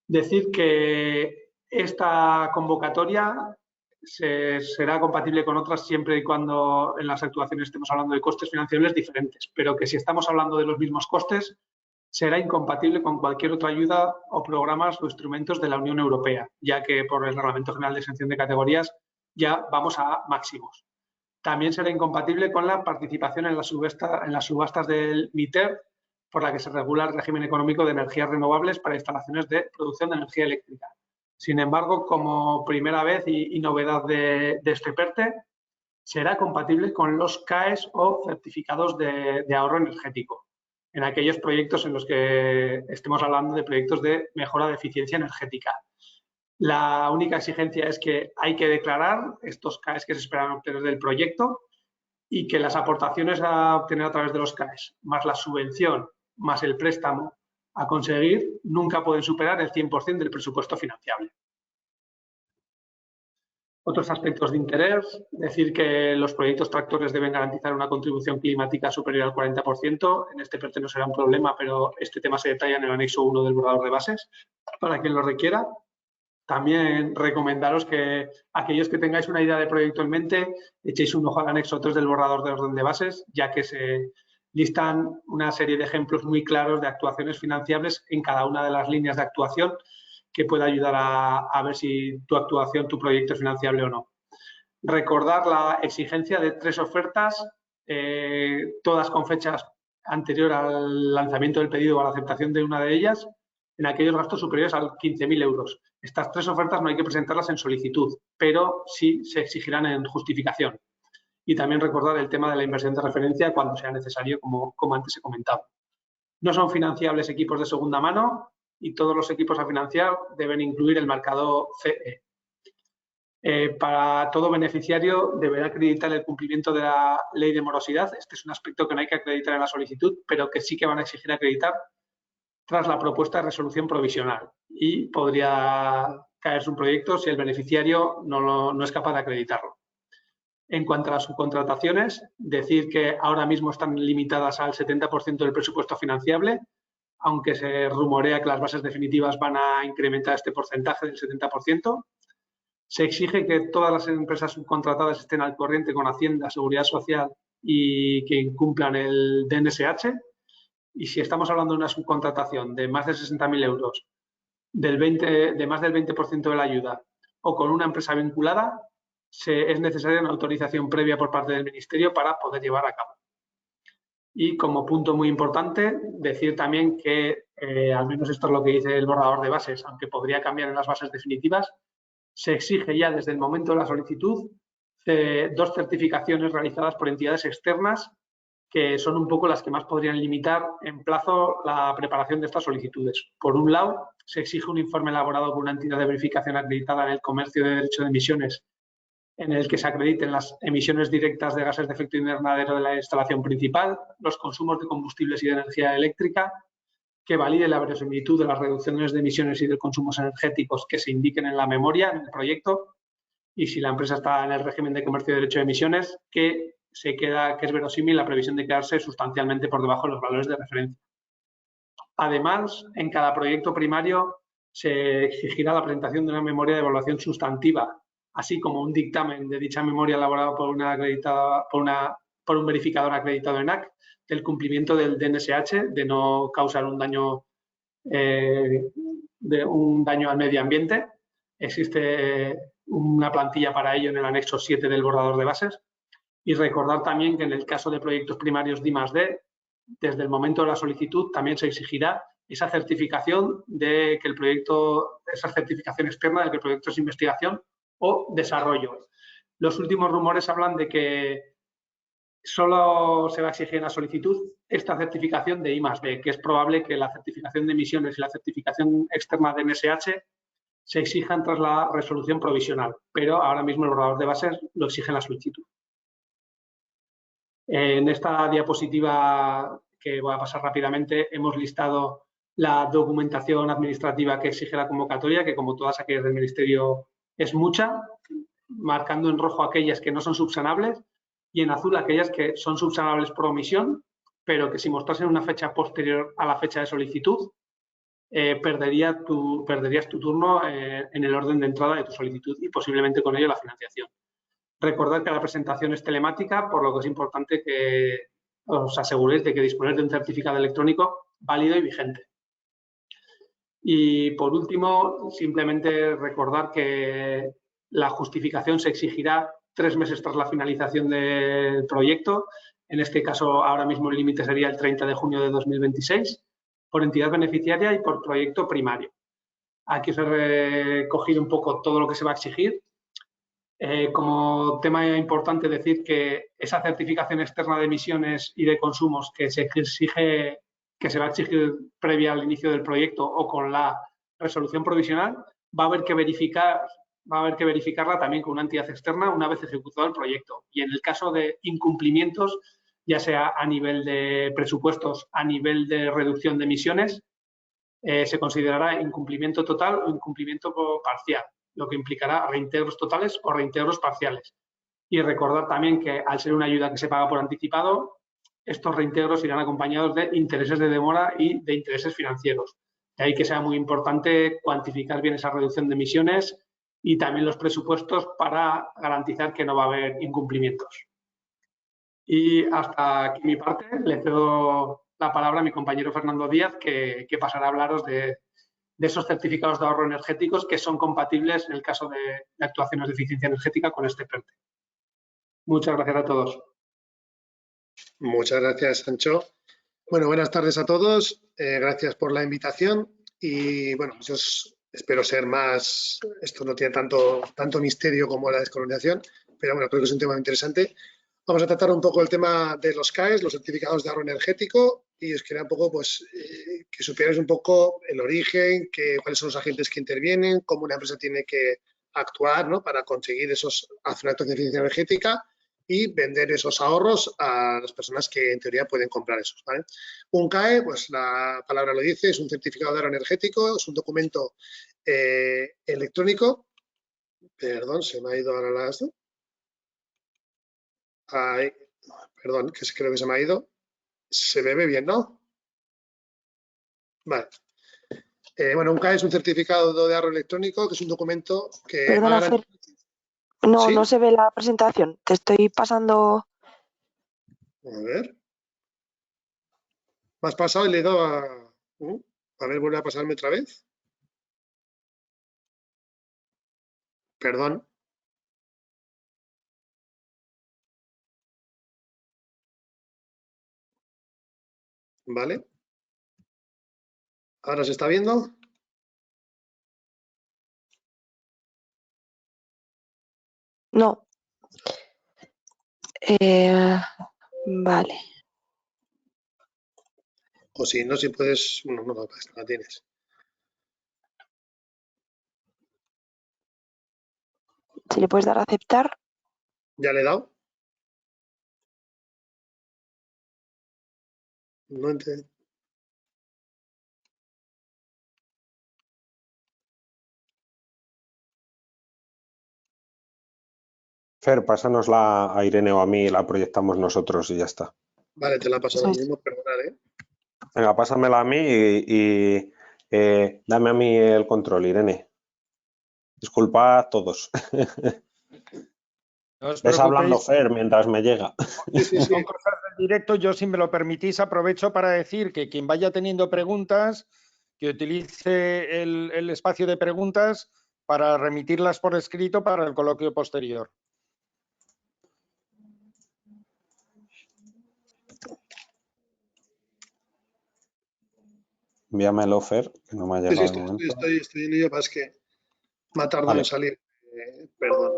Decir que esta convocatoria será compatible con otras siempre y cuando en las actuaciones estemos hablando de costes financiables diferentes, pero que si estamos hablando de los mismos costes, será incompatible con cualquier otra ayuda o programas o instrumentos de la Unión Europea, ya que por el Reglamento General de Exención de Categorías ya vamos a máximos. También será incompatible con la participación en las subastas del MITER, por la que se regula el régimen económico de energías renovables para instalaciones de producción de energía eléctrica. Sin embargo, como primera vez y novedad de este PERTE, será compatible con los CAEs o certificados de ahorro energético, en aquellos proyectos en los que estemos hablando de proyectos de mejora de eficiencia energética. La única exigencia es que hay que declarar estos CAEs que se esperan obtener del proyecto y que las aportaciones a obtener a través de los CAEs, más la subvención, más el préstamo a conseguir, nunca pueden superar el 100% del presupuesto financiable. Otros aspectos de interés, decir que los proyectos tractores deben garantizar una contribución climática superior al 40%. En este PERTE no será un problema, pero este tema se detalla en el anexo 1 del borrador de bases para quien lo requiera. También recomendaros que aquellos que tengáis una idea de proyecto en mente, echéis un ojo al anexo 3 del borrador de orden de bases, ya que se listan una serie de ejemplos muy claros de actuaciones financiables en cada una de las líneas de actuación que pueda ayudar a ver si tu actuación, tu proyecto es financiable o no. Recordar la exigencia de 3 ofertas, todas con fechas anterior al lanzamiento del pedido o a la aceptación de una de ellas, en aquellos gastos superiores a 15.000 euros. Estas 3 ofertas no hay que presentarlas en solicitud, pero sí se exigirán en justificación. Y también recordar el tema de la inversión de referencia cuando sea necesario, como antes he comentado. No son financiables equipos de segunda mano y todos los equipos a financiar deben incluir el marcado CE. Para todo beneficiario deberá acreditar el cumplimiento de la ley de morosidad. Este es un aspecto que no hay que acreditar en la solicitud, pero que sí que van a exigir acreditar tras la propuesta de resolución provisional, y podría caerse un proyecto si el beneficiario no es capaz de acreditarlo. En cuanto a las subcontrataciones, decir que ahora mismo están limitadas al 70% del presupuesto financiable, aunque se rumorea que las bases definitivas van a incrementar este porcentaje del 70%. Se exige que todas las empresas subcontratadas estén al corriente con Hacienda, Seguridad Social y que cumplan el DNSH. Y si estamos hablando de una subcontratación de más de 60.000 euros, de más del 20% de la ayuda o con una empresa vinculada, es necesaria una autorización previa por parte del Ministerio para poder llevar a cabo. Y como punto muy importante, decir también que, al menos esto es lo que dice el borrador de bases, aunque podría cambiar en las bases definitivas, se exige ya desde el momento de la solicitud 2 certificaciones realizadas por entidades externas, que son un poco las que más podrían limitar en plazo la preparación de estas solicitudes. Por un lado, se exige un informe elaborado por una entidad de verificación acreditada en el comercio de derecho de emisiones, en el que se acrediten las emisiones directas de gases de efecto invernadero de la instalación principal, los consumos de combustibles y de energía eléctrica, que valide la verosimilitud de las reducciones de emisiones y de consumos energéticos que se indiquen en la memoria, en el proyecto, y si la empresa está en el régimen de comercio de derecho de emisiones, que es verosímil la previsión de quedarse sustancialmente por debajo de los valores de referencia. Además, en cada proyecto primario se exigirá la presentación de una memoria de evaluación sustantiva, así como un dictamen de dicha memoria elaborado por un verificador acreditado en ENAC, del cumplimiento del DNSH, de no causar un daño al medio ambiente. Existe una plantilla para ello en el anexo 7 del borrador de bases. Y recordar también que en el caso de proyectos primarios de I+D, desde el momento de la solicitud también se exigirá esa certificación de que el proyecto, esa certificación externa de que el proyecto es investigación o desarrollo. Los últimos rumores hablan de que solo se va a exigir en la solicitud esta certificación de I+D, que es probable que la certificación de emisiones y la certificación externa de DNSH se exijan tras la resolución provisional, pero ahora mismo el borrador de bases lo exige en la solicitud. En esta diapositiva, que voy a pasar rápidamente, hemos listado la documentación administrativa que exige la convocatoria, que como todas aquellas del Ministerio es mucha, marcando en rojo aquellas que no son subsanables y en azul aquellas que son subsanables por omisión, pero que si mostrasen una fecha posterior a la fecha de solicitud, perderías tu turno en el orden de entrada de tu solicitud y posiblemente con ello la financiación. Recordad que la presentación es telemática, por lo que es importante que os aseguréis de que disponéis de un certificado electrónico válido y vigente. Y por último, simplemente recordar que la justificación se exigirá 3 meses tras la finalización del proyecto. En este caso, ahora mismo el límite sería el 30 de junio de 2026, por entidad beneficiaria y por proyecto primario. Aquí os he recogido un poco todo lo que se va a exigir. Como tema importante decir que esa certificación externa de emisiones y de consumos que se va a exigir previa al inicio del proyecto o con la resolución provisional, va a haber que verificarla también con una entidad externa una vez ejecutado el proyecto. Y en el caso de incumplimientos, ya sea a nivel de presupuestos, a nivel de reducción de emisiones, se considerará incumplimiento total o incumplimiento parcial, lo que implicará reintegros totales o reintegros parciales. Y recordar también que al ser una ayuda que se paga por anticipado, estos reintegros irán acompañados de intereses de demora y de intereses financieros. De ahí que sea muy importante cuantificar bien esa reducción de emisiones y también los presupuestos para garantizar que no va a haber incumplimientos. Y hasta aquí mi parte, le cedo la palabra a mi compañero Fernando Díaz, que pasará a hablaros de esos certificados de ahorro energéticos que son compatibles en el caso de actuaciones de eficiencia energética con este PERTE. Muchas gracias a todos. Muchas gracias, Sancho. Bueno, buenas tardes a todos. Gracias por la invitación y bueno, yo espero ser más, esto no tiene tanto misterio como la descolonización, pero bueno, creo que es un tema muy interesante. Vamos a tratar un poco el tema de los CAEs, los certificados de ahorro energético, y os quería un poco, pues, que supierais un poco el origen, cuáles son los agentes que intervienen, cómo una empresa tiene que actuar, ¿no? Para conseguir hacer una actuación de eficiencia energética y vender esos ahorros a las personas que en teoría pueden comprar esos, ¿vale? Un CAE, pues la palabra lo dice, es un certificado de ahorro energético, es un documento electrónico. Perdón, se me ha ido ahora las... Ay, perdón, que creo que se me ha ido. Se me ve bien, ¿no? Vale. Bueno, un CAE es un certificado de ahorro electrónico, que es un documento que... Perdona, Fer. No, ¿Sí? no se ve la presentación. Te estoy pasando... A ver. Me has pasado y le he dado a... a ver, vuelve a pasarme otra vez. Perdón. Vale. ¿Ahora se está viendo? No. Vale. O si no, si puedes... No, no, la tienes. Si le puedes dar a aceptar. ¿Ya le he dado? No entiendo. Fer, pásanosla a Irene o a mí, la proyectamos nosotros y ya está. Vale, te la he pasado Eso ahora es. mismo, perdonad, ¿eh? Venga, pásamela a mí y dame a mí el control, Irene. Disculpad todos. No os Ves hablando, preocupéis. Fer, mientras me llega. Sí, sí, sí. Son cosas del directo. Yo, si me lo permitís, aprovecho para decir que quien vaya teniendo preguntas, que utilice el espacio de preguntas para remitirlas por escrito para el coloquio posterior. Envíamelo, Fer, que no me ha Sí, llegado sí, de momento. estoy en ello, más que me ha tardado Vale. en salir. Perdón.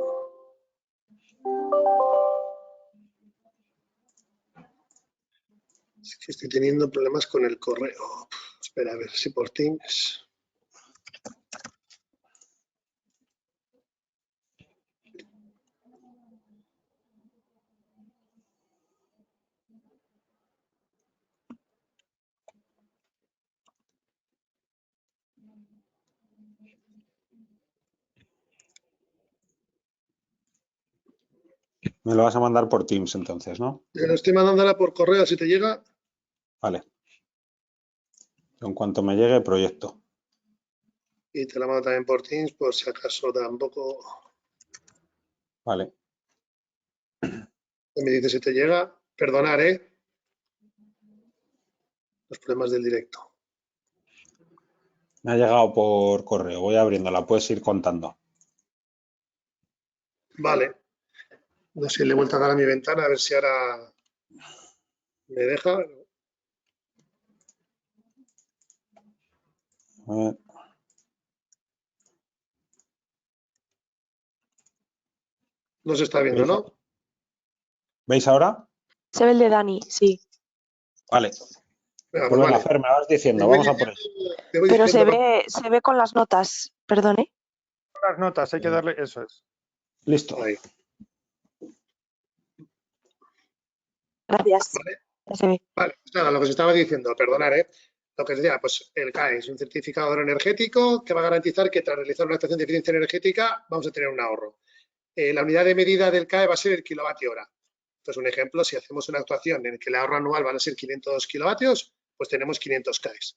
Es que estoy teniendo problemas con el correo. Espera, a ver si por Teams. Me lo vas a mandar por Teams entonces, ¿no? Lo estoy mandándola por correo, si te llega. Vale. En cuanto me llegue, proyecto. Y te la mando también por Teams, por si acaso tampoco. Vale. Me dice si te llega. Perdonar, ¿eh? Los problemas del directo. Me ha llegado por correo. Voy abriéndola. Puedes ir contando. Vale. No sé, le he vuelto a dar a mi ventana a ver si ahora me deja. A ver. No se está viendo, ¿no? ¿Veis ahora? Se ve el de Dani, sí. Vale. Venga, Pues venga, vale. Fer, me vas diciendo. Te voy Vamos a por eso. diciendo- te voy Pero diciendo- se ve con las notas. Perdone. Las notas, hay que darle, eso es. Listo. Ahí. Gracias. Vale. Ya se ve. Vale, pues nada, lo que os estaba diciendo, perdonar, lo que os decía, pues el CAE es un certificado de ahorro energético que va a garantizar que tras realizar una actuación de eficiencia energética vamos a tener un ahorro. La unidad de medida del CAE va a ser el kilovatio hora. Entonces, un ejemplo, si hacemos una actuación en la que el ahorro anual van a ser 500 kilovatios, pues tenemos 500 CAEs.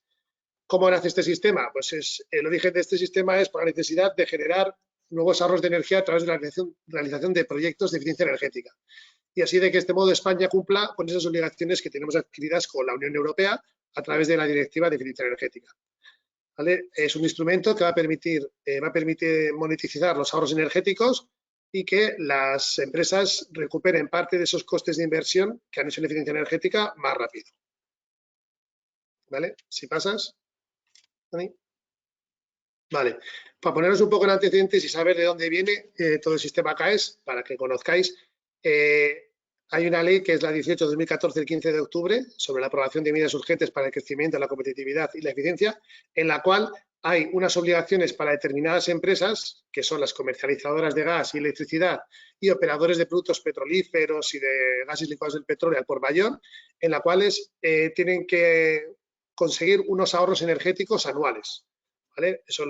¿Cómo nace este sistema? Pues el origen de este sistema es por la necesidad de generar nuevos ahorros de energía a través de la realización de proyectos de eficiencia energética. Y así de que este modo España cumpla con esas obligaciones que tenemos adquiridas con la Unión Europea a través de la Directiva de Eficiencia Energética. ¿Vale? Es un instrumento que va a permitir monetizar los ahorros energéticos y que las empresas recuperen parte de esos costes de inversión que han hecho en eficiencia energética más rápido. ¿Vale? Si pasas. Vale. Para poneros un poco en antecedentes y saber de dónde viene todo el sistema CAES, para que conozcáis, hay una ley que es la 18/2014 del 15 de octubre sobre la aprobación de medidas urgentes para el crecimiento, la competitividad y la eficiencia, en la cual hay unas obligaciones para determinadas empresas, que son las comercializadoras de gas y electricidad y operadores de productos petrolíferos y de gases licuados del petróleo al por mayor, en las cuales tienen que conseguir unos ahorros energéticos anuales. ¿Vale? Eso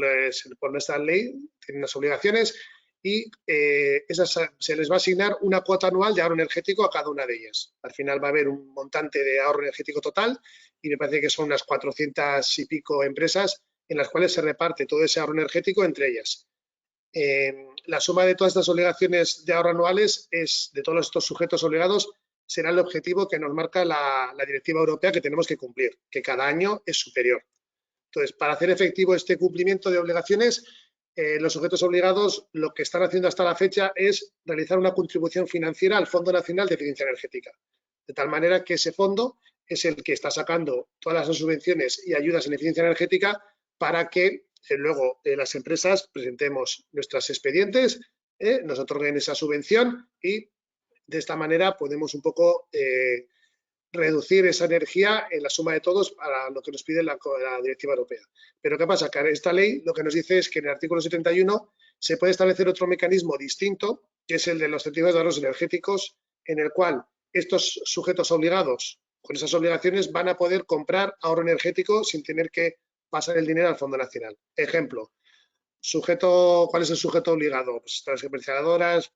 por nuestra ley tienen unas obligaciones y se les va a asignar una cuota anual de ahorro energético a cada una de ellas. Al final va a haber un montante de ahorro energético total y me parece que son unas 400 y pico empresas en las cuales se reparte todo ese ahorro energético entre ellas. La suma de todas estas obligaciones de ahorro anuales de todos estos sujetos obligados será el objetivo que nos marca la directiva europea que tenemos que cumplir, que cada año es superior. Entonces, para hacer efectivo este cumplimiento de obligaciones, los sujetos obligados lo que están haciendo hasta la fecha es realizar una contribución financiera al Fondo Nacional de Eficiencia Energética, de tal manera que ese fondo es el que está sacando todas las subvenciones y ayudas en eficiencia energética para que luego las empresas presentemos nuestros expedientes, nos otorguen esa subvención y de esta manera podemos un poco reducir esa energía en la suma de todos para lo que nos pide la directiva europea. Pero ¿qué pasa? Que esta ley lo que nos dice es que en el artículo 71 se puede establecer otro mecanismo distinto, que es el de los certificados de ahorros energéticos, en el cual estos sujetos obligados con esas obligaciones van a poder comprar ahorro energético sin tener que pasar el dinero al Fondo Nacional. Ejemplo, ¿cuál es el sujeto obligado? Pues las comercializadoras,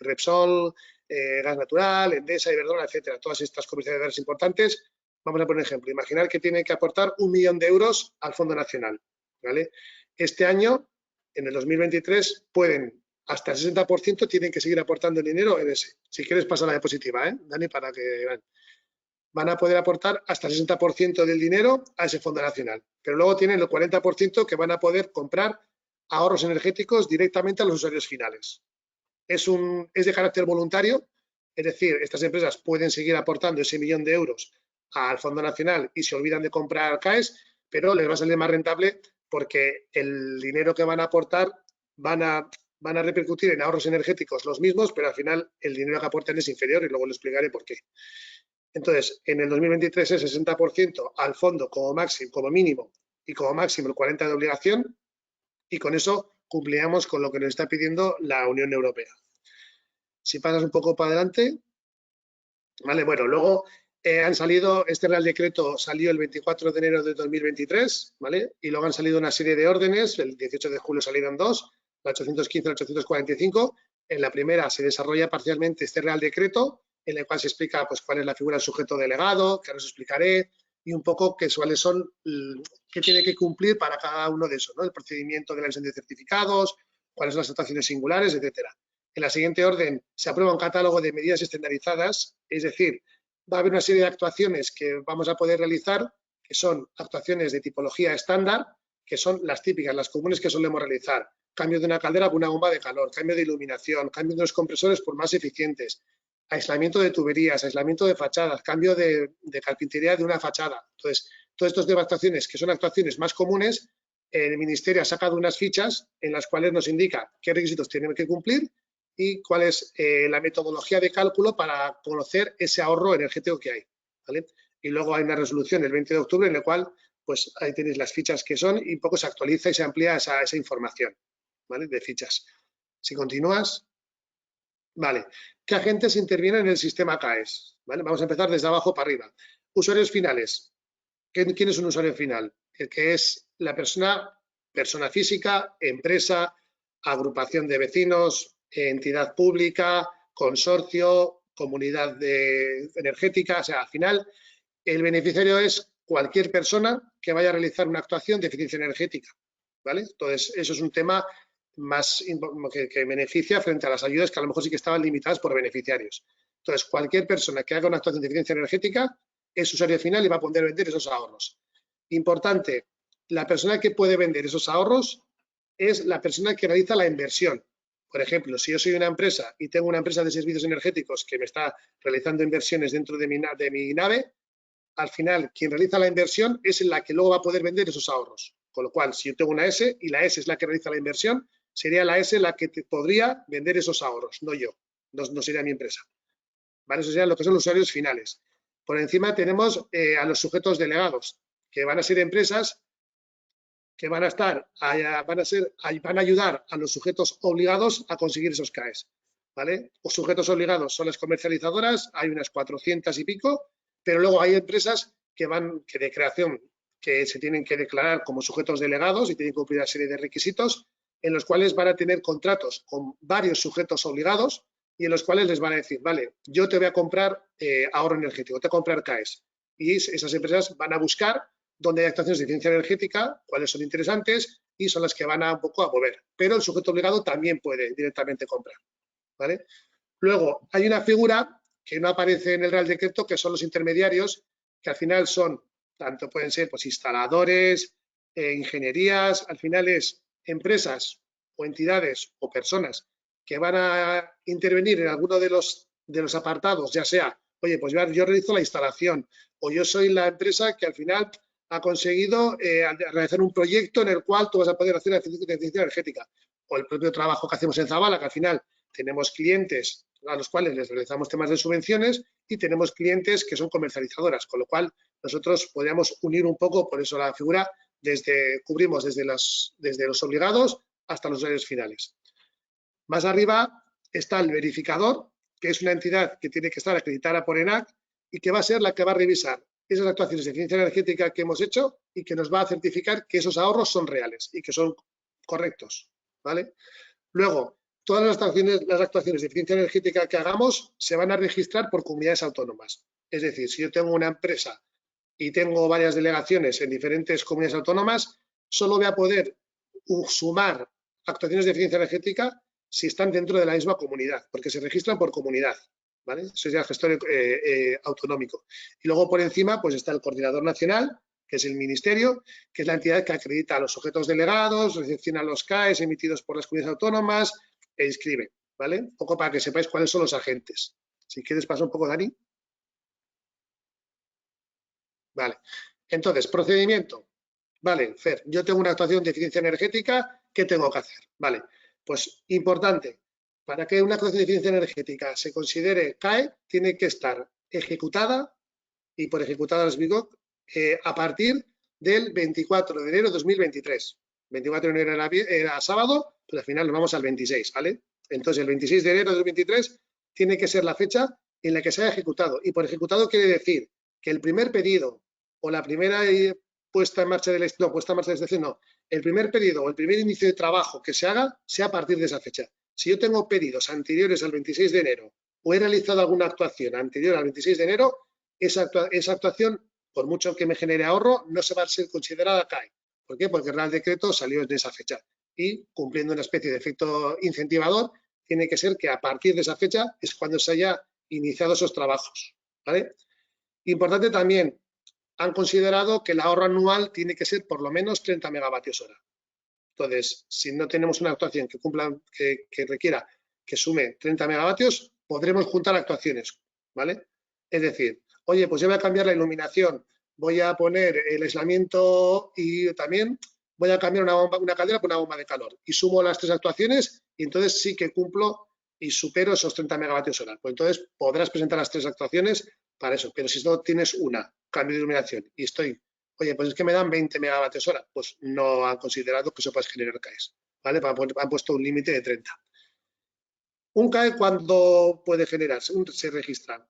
Repsol, Gas Natural, Endesa, Iberdrola, etcétera. Todas estas comercializadoras importantes. Vamos a poner un ejemplo. Imaginar que tienen que aportar 1 millón de euros al Fondo Nacional. ¿Vale? Este año, en el 2023, pueden, hasta el 60% tienen que seguir aportando dinero en ese. Si quieres, pasa la diapositiva, Dani, para que vean. Van a poder aportar hasta el 60% del dinero a ese Fondo Nacional. Pero luego tienen el 40% que van a poder comprar ahorros energéticos directamente a los usuarios finales. Es de carácter voluntario, es decir, estas empresas pueden seguir aportando ese 1 millón de euros al Fondo Nacional y se olvidan de comprar CAEs, pero les va a salir más rentable porque el dinero que van a aportar van a repercutir en ahorros energéticos los mismos, pero al final el dinero que aportan es inferior y luego lo explicaré por qué. Entonces, en el 2023 es 60% al fondo como máximo, como mínimo, y como máximo el 40% de obligación, y con eso cumplíamos con lo que nos está pidiendo la Unión Europea. Si pasas un poco para adelante, vale, bueno, luego este Real Decreto salió el 24 de enero de 2023, ¿vale? Y luego han salido una serie de órdenes, el 18 de julio salieron 2, la 815 y la 845. En la primera se desarrolla parcialmente este Real Decreto, en el cual se explica pues, cuál es la figura del sujeto delegado, que ahora os explicaré, y un poco cuáles son, qué tiene que cumplir para cada uno de esos, ¿no? El procedimiento de la emisión de certificados, cuáles son las actuaciones singulares, etcétera. En la siguiente orden se aprueba un catálogo de medidas estandarizadas, es decir, va a haber una serie de actuaciones que vamos a poder realizar, que son actuaciones de tipología estándar, que son las típicas, las comunes que solemos realizar. Cambio de una caldera por una bomba de calor, cambio de iluminación, cambio de los compresores por más eficientes, aislamiento de tuberías, aislamiento de fachadas, cambio de carpintería de una fachada. Entonces, todos estos de actuaciones, que son actuaciones más comunes, el Ministerio ha sacado unas fichas en las cuales nos indica qué requisitos tienen que cumplir y cuál es la metodología de cálculo para conocer ese ahorro energético que hay, ¿vale? Y luego hay una resolución el 20 de octubre en la cual, pues ahí tenéis las fichas que son y un poco se actualiza y se amplía esa información, ¿vale? De fichas. Si continúas. Vale. ¿Qué agentes intervienen en el sistema CAES? ¿Vale? Vamos a empezar desde abajo para arriba. Usuarios finales. ¿Quién es un usuario final? El que es la persona física, empresa, agrupación de vecinos, entidad pública, consorcio, comunidad energética. O sea, al final, el beneficiario es cualquier persona que vaya a realizar una actuación de eficiencia energética, ¿vale? Entonces, eso es un tema más que beneficia frente a las ayudas que a lo mejor sí que estaban limitadas por beneficiarios. Entonces, cualquier persona que haga una actuación de eficiencia energética es usuario final y va a poder vender esos ahorros. Importante, la persona que puede vender esos ahorros es la persona que realiza la inversión. Por ejemplo, si yo soy una empresa y tengo una empresa de servicios energéticos que me está realizando inversiones dentro de mi nave, al final quien realiza la inversión es la que luego va a poder vender esos ahorros. Con lo cual, si yo tengo una S y la S es la que realiza la inversión, sería la S la que podría vender esos ahorros, no yo, no sería mi empresa. ¿Vale? Eso serían lo que son los usuarios finales. Por encima tenemos a los sujetos delegados, que van a ser empresas que van a ayudar a los sujetos obligados a conseguir esos CAEs, ¿vale? Los sujetos obligados son las comercializadoras, hay unas 400 y pico, pero luego hay empresas que de creación, que se tienen que declarar como sujetos delegados y tienen que cumplir una serie de requisitos en los cuales van a tener contratos con varios sujetos obligados y en los cuales les van a decir, vale, yo te voy a comprar ahorro energético, te voy a comprar CAEs. Y esas empresas van a buscar dónde hay actuaciones de eficiencia energética, cuáles son interesantes y son las que van un poco a mover. Pero el sujeto obligado también puede directamente comprar, ¿vale? Luego, hay una figura que no aparece en el Real Decreto, que son los intermediarios, que al final son, tanto pueden ser pues, instaladores, ingenierías, al final es empresas o entidades o personas que van a intervenir en alguno de los apartados, ya sea, oye, pues yo realizo la instalación o yo soy la empresa que al final ha conseguido realizar un proyecto en el cual tú vas a poder hacer la eficiencia energética, o el propio trabajo que hacemos en Zabala, que al final tenemos clientes a los cuales les realizamos temas de subvenciones y tenemos clientes que son comercializadoras, con lo cual nosotros podríamos unir un poco, por eso la figura, cubrimos desde los obligados hasta los usuarios finales. Más arriba está el verificador, que es una entidad que tiene que estar acreditada por ENAC y que va a ser la que va a revisar esas actuaciones de eficiencia energética que hemos hecho y que nos va a certificar que esos ahorros son reales y que son correctos, ¿vale? Luego, todas las actuaciones de eficiencia energética que hagamos se van a registrar por comunidades autónomas. Es decir, si yo tengo una empresa y tengo varias delegaciones en diferentes comunidades autónomas, solo voy a poder sumar actuaciones de eficiencia energética si están dentro de la misma comunidad, porque se registran por comunidad, ¿vale? Eso es ya el gestor autonómico. Y luego por encima pues está el coordinador nacional, que es el ministerio, que es la entidad que acredita a los sujetos delegados, recepciona los CAEs emitidos por las comunidades autónomas e inscribe, ¿vale? Un poco para que sepáis cuáles son los agentes. Si quieres pasar un poco, Dani. Vale. Entonces, procedimiento. Vale, Fer, yo tengo una actuación de eficiencia energética, ¿qué tengo que hacer? Vale, pues importante, para que una actuación de eficiencia energética se considere CAE, tiene que estar ejecutada, y por ejecutada las BIGOC, a partir del 24 de enero de 2023. 24 de enero era sábado, pero al final nos vamos al 26, ¿vale? Entonces, el 26 de enero de 2023 tiene que ser la fecha en la que se haya ejecutado. Y por ejecutado quiere decir que el primer pedido o la primera puesta en marcha de la estación, no, el primer pedido o el primer inicio de trabajo que se haga sea a partir de esa fecha. Si yo tengo pedidos anteriores al 26 de enero o he realizado alguna actuación anterior al 26 de enero, esa actuación, por mucho que me genere ahorro, no se va a ser considerada CAE. ¿Por qué? Porque el Real Decreto salió en esa fecha y cumpliendo una especie de efecto incentivador, tiene que ser que a partir de esa fecha es cuando se haya iniciado esos trabajos, ¿vale? Importante también, han considerado que el ahorro anual tiene que ser por lo menos 30 megavatios hora. Entonces, si no tenemos una actuación que requiera que sume 30 megavatios, podremos juntar actuaciones, ¿vale? Es decir, oye, pues yo voy a cambiar la iluminación, voy a poner el aislamiento y también voy a cambiar una caldera por una bomba de calor. Y sumo las 3 actuaciones y entonces sí que cumplo y supero esos 30 megavatios hora. Pues entonces podrás presentar las 3 actuaciones para eso. Pero si solo tienes una, cambio de iluminación, y oye, pues es que me dan 20 megavatios hora, pues no han considerado que eso pueda generar CAEs, ¿vale? Han puesto un límite de 30. ¿Un CAE cuándo puede generarse? Se registra.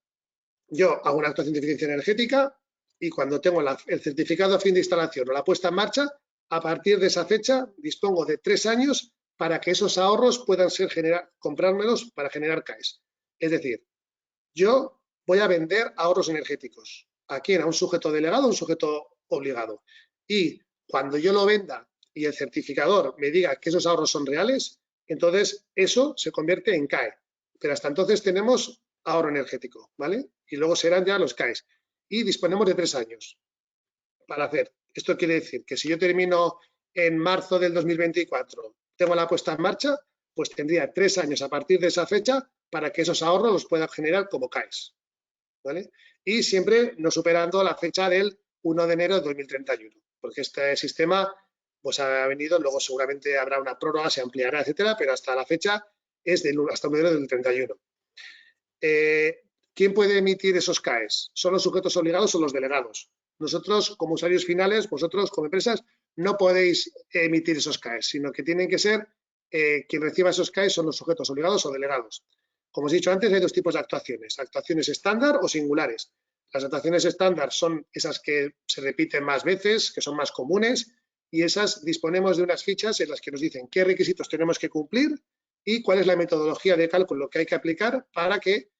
Yo hago una actuación de eficiencia energética y cuando tengo el certificado a fin de instalación o la puesta en marcha, a partir de esa fecha dispongo de 3 años para que esos ahorros puedan comprármelos para generar CAEs. Es decir, yo voy a vender ahorros energéticos. ¿A quién? A un sujeto delegado o un sujeto obligado. Y cuando yo lo venda y el certificador me diga que esos ahorros son reales, entonces eso se convierte en CAE. Pero hasta entonces tenemos ahorro energético, ¿vale? Y luego serán ya los CAEs. Y disponemos de 3 años para hacer. Esto quiere decir que si yo termino en marzo del 2024, tengo la puesta en marcha, pues tendría 3 años a partir de esa fecha para que esos ahorros los pueda generar como CAEs, ¿vale? Y siempre no superando la fecha del 1 de enero de 2031, porque este sistema pues ha venido, luego seguramente habrá una prórroga, se ampliará, etcétera, pero hasta la fecha es hasta 1 de enero del 31. ¿Quién puede emitir esos CAEs? ¿Son los sujetos obligados o los delegados? Nosotros, como usuarios finales, vosotros como empresas, no podéis emitir esos CAEs, sino que tienen que ser, quien reciba esos CAEs son los sujetos obligados o delegados. Como os he dicho antes, hay dos tipos de actuaciones estándar o singulares. Las actuaciones estándar son esas que se repiten más veces, que son más comunes, y esas disponemos de unas fichas en las que nos dicen qué requisitos tenemos que cumplir y cuál es la metodología de cálculo que hay que aplicar para que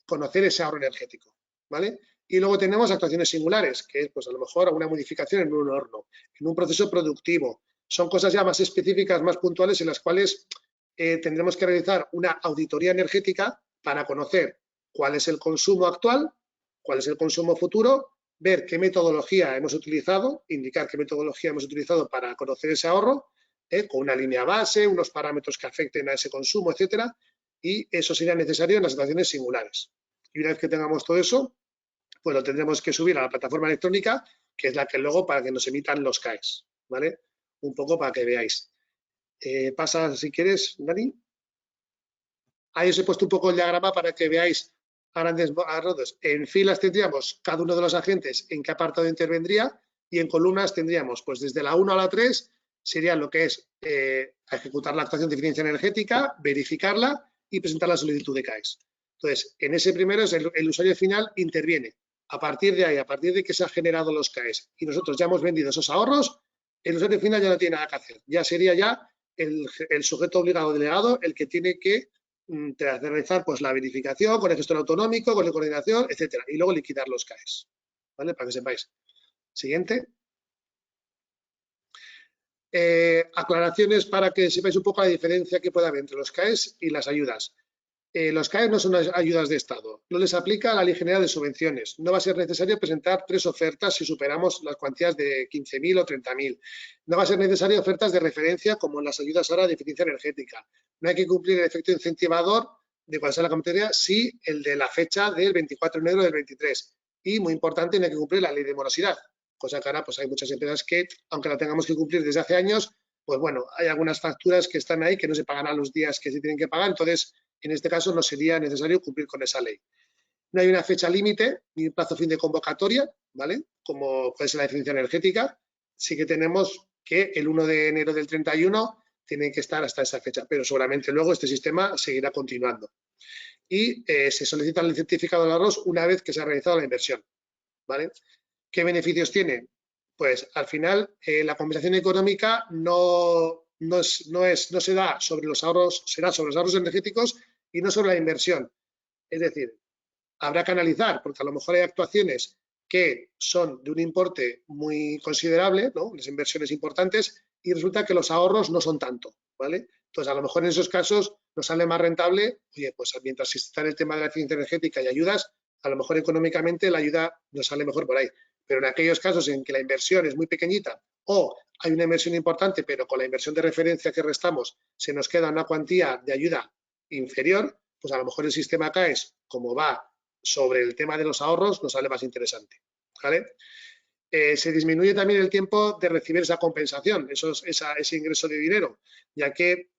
conocer ese ahorro energético, ¿vale? Y luego tenemos actuaciones singulares, que es pues a lo mejor alguna modificación en un horno, en un proceso productivo. Son cosas ya más específicas, más puntuales, en las cuales tendremos que realizar una auditoría energética para conocer cuál es el consumo actual, cuál es el consumo futuro, ver qué metodología hemos utilizado, indicar qué metodología hemos utilizado para conocer ese ahorro, con una línea base, unos parámetros que afecten a ese consumo, etcétera, y eso sería necesario en las situaciones singulares. Y una vez que tengamos todo eso, pues lo tendremos que subir a la plataforma electrónica, que es la que luego para que nos emitan los CAEs, ¿vale? Un poco para que veáis. Pasa, si quieres, Dani. Ahí os he puesto un poco el diagrama para que veáis a grandes rasgos. En filas tendríamos cada uno de los agentes en qué apartado intervendría y en columnas tendríamos, pues desde la 1 a la 3, sería lo que es ejecutar la actuación de eficiencia energética, verificarla y presentar la solicitud de CAEs. Entonces, en ese primero es el usuario final interviene. A partir de ahí, a partir de que se han generado los CAEs y nosotros ya hemos vendido esos ahorros, el usuario final ya no tiene nada que hacer. Ya sería ya el sujeto obligado delegado el que tiene que realizar pues, la verificación con el gestor autonómico, con la coordinación, etcétera, y luego liquidar los CAEs, ¿vale? Para que sepáis. Siguiente. Aclaraciones para que sepáis un poco la diferencia que puede haber entre los CAEs y las ayudas. Los CAEs no son ayudas de Estado, no les aplica la Ley General de Subvenciones. No va a ser necesario presentar 3 ofertas si superamos las cuantías de 15.000 o 30.000. No va a ser necesario ofertas de referencia como en las ayudas ahora de eficiencia energética. No hay que cumplir el efecto incentivador de cuando sea la convocatoria, sí el de la fecha del 24 de enero del 23. Y, muy importante, no hay que cumplir la ley de morosidad, cosa que ahora pues, hay muchas empresas que, aunque la tengamos que cumplir desde hace años, pues bueno, hay algunas facturas que están ahí que no se pagan a los días que se tienen que pagar, entonces en este caso no sería necesario cumplir con esa ley. No hay una fecha límite ni un plazo fin de convocatoria, ¿vale? Como puede ser la eficiencia energética. Sí que tenemos que el 1 de enero del 31 tiene que estar hasta esa fecha, pero seguramente luego este sistema seguirá continuando. Y se solicita el certificado de ahorros una vez que se ha realizado la inversión, ¿vale? ¿Qué beneficios tiene? Pues al final la compensación económica no se da sobre los ahorros, será sobre los ahorros energéticos y no sobre la inversión. Es decir, habrá que analizar, porque a lo mejor hay actuaciones que son de un importe muy considerable, ¿no? Las inversiones importantes, y resulta que los ahorros no son tanto, ¿vale? Entonces, a lo mejor en esos casos nos sale más rentable, oye, pues mientras está en el tema de la eficiencia energética y ayudas, a lo mejor económicamente la ayuda nos sale mejor por ahí. Pero en aquellos casos en que la inversión es muy pequeñita o hay una inversión importante, pero con la inversión de referencia que restamos se nos queda una cuantía de ayuda inferior, pues a lo mejor el sistema CAEs, como va sobre el tema de los ahorros, nos sale más interesante, ¿vale? Se disminuye también el tiempo de recibir esa compensación, ese ingreso de dinero, ya que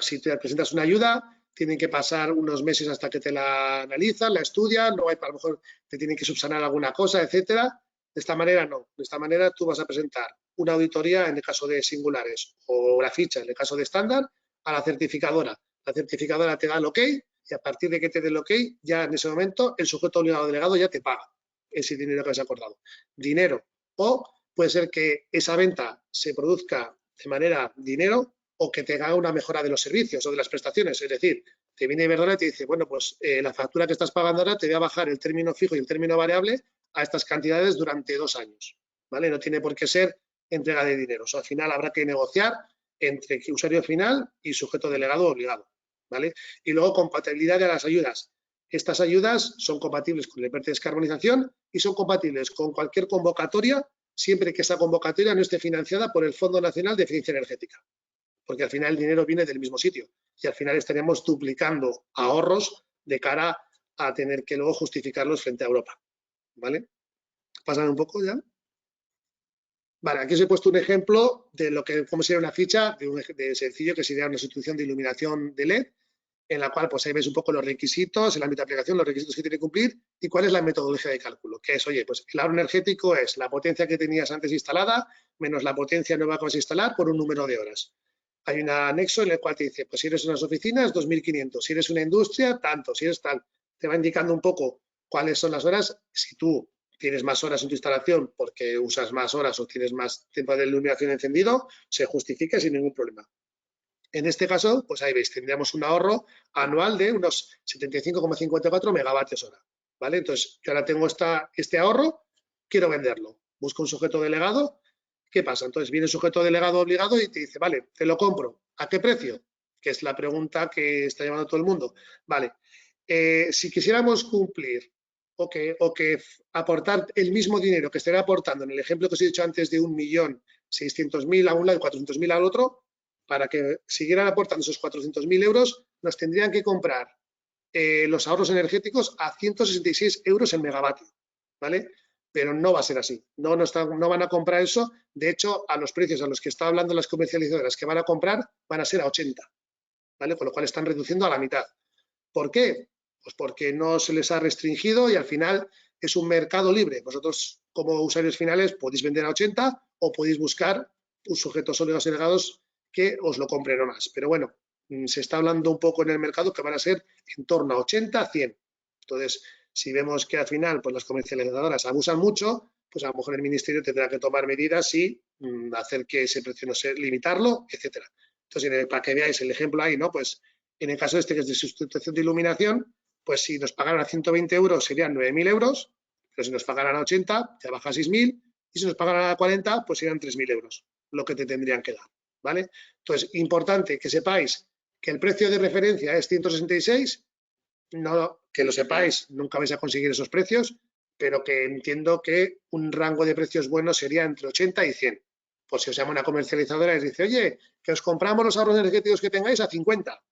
si te presentas una ayuda, tienen que pasar unos meses hasta que te la analizan, la estudian, luego a lo mejor te tienen que subsanar alguna cosa, etcétera. De esta manera no, de esta manera tú vas a presentar una auditoría en el caso de singulares o la ficha en el caso de estándar a la certificadora. La certificadora te da el ok y a partir de que te dé el ok, ya en ese momento el sujeto obligado delegado ya te paga ese dinero que has acordado. Dinero, o puede ser que esa venta se produzca de manera dinero o que te haga una mejora de los servicios o de las prestaciones. Es decir, te viene Iberdrola y te dice, bueno, pues la factura que estás pagando ahora te voy a bajar el término fijo y el término variable a estas cantidades durante 2 años, ¿vale? No tiene por qué ser entrega de dinero. O sea, al final habrá que negociar entre usuario final y sujeto delegado o obligado, ¿vale? Y luego compatibilidad de las ayudas. Estas ayudas son compatibles con el PERTE de descarbonización y son compatibles con cualquier convocatoria siempre que esa convocatoria no esté financiada por el Fondo Nacional de Eficiencia Energética, porque al final el dinero viene del mismo sitio y al final estaríamos duplicando ahorros de cara a tener que luego justificarlos frente a Europa, ¿vale? ¿Pasan un poco ya? Vale, aquí os he puesto un ejemplo de cómo sería una ficha de sencillo que sería una sustitución de iluminación de LED. en la cual pues ahí veis un poco los requisitos, el ámbito de aplicación, los requisitos que tiene que cumplir y cuál es la metodología de cálculo, que es, oye, pues el ahorro energético es la potencia que tenías antes instalada menos la potencia nueva que vas a instalar por un número de horas. Hay un anexo en el cual te dice, pues si eres unas oficinas, 2.500, si eres una industria, tanto, si eres tal. Te va indicando un poco cuáles son las horas. Si tú tienes más horas en tu instalación porque usas más horas o tienes más tiempo de iluminación encendido, se justifica sin ningún problema. En este caso, pues ahí veis, tendríamos un ahorro anual de unos 75,54 megavatios hora, ¿vale? Entonces, yo ahora tengo este ahorro, quiero venderlo. Busco un sujeto delegado. ¿Qué pasa? Entonces, viene el sujeto delegado obligado y te dice, vale, te lo compro. ¿A qué precio? Que es la pregunta que está llamando todo el mundo. Vale, si quisiéramos cumplir o que aportar el mismo dinero que estaría aportando en el ejemplo que os he dicho antes de 1.600.000 a un lado y 400.000 al otro, para que siguieran aportando esos 400.000 euros, nos tendrían que comprar los ahorros energéticos a 166 euros el megavatio, ¿vale? Pero no va a ser así, no van a comprar eso. De hecho, a los precios a los que está hablando las comercializadoras que van a comprar van a ser a 80, ¿vale? Con lo cual están reduciendo a la mitad. ¿Por qué? Pues porque no se les ha restringido y al final es un mercado libre. Vosotros, como usuarios finales, podéis vender a 80 o podéis buscar sujetos obligados y delegados que os lo compren o más. Pero bueno, se está hablando un poco en el mercado que van a ser en torno a 80 a 100. Entonces, si vemos que al final pues las comercializadoras abusan mucho, pues a lo mejor el ministerio tendrá que tomar medidas y hacer que ese precio no sea, limitarlo, etcétera. Entonces, para que veáis el ejemplo ahí, ¿no? Pues en el caso de este que es de sustitución de iluminación, pues si nos pagaran a 120 euros serían 9.000 euros, pero si nos pagaran a 80 ya baja a 6.000 y si nos pagaran a 40 pues serían 3.000 euros lo que te tendrían que dar, ¿vale? Entonces, importante que sepáis que el precio de referencia es 166, no, que lo sepáis, nunca vais a conseguir esos precios, pero que entiendo que un rango de precios bueno sería entre 80 y 100. Pues si os llama una comercializadora y dice, oye, que os compramos los ahorros energéticos que tengáis a 50.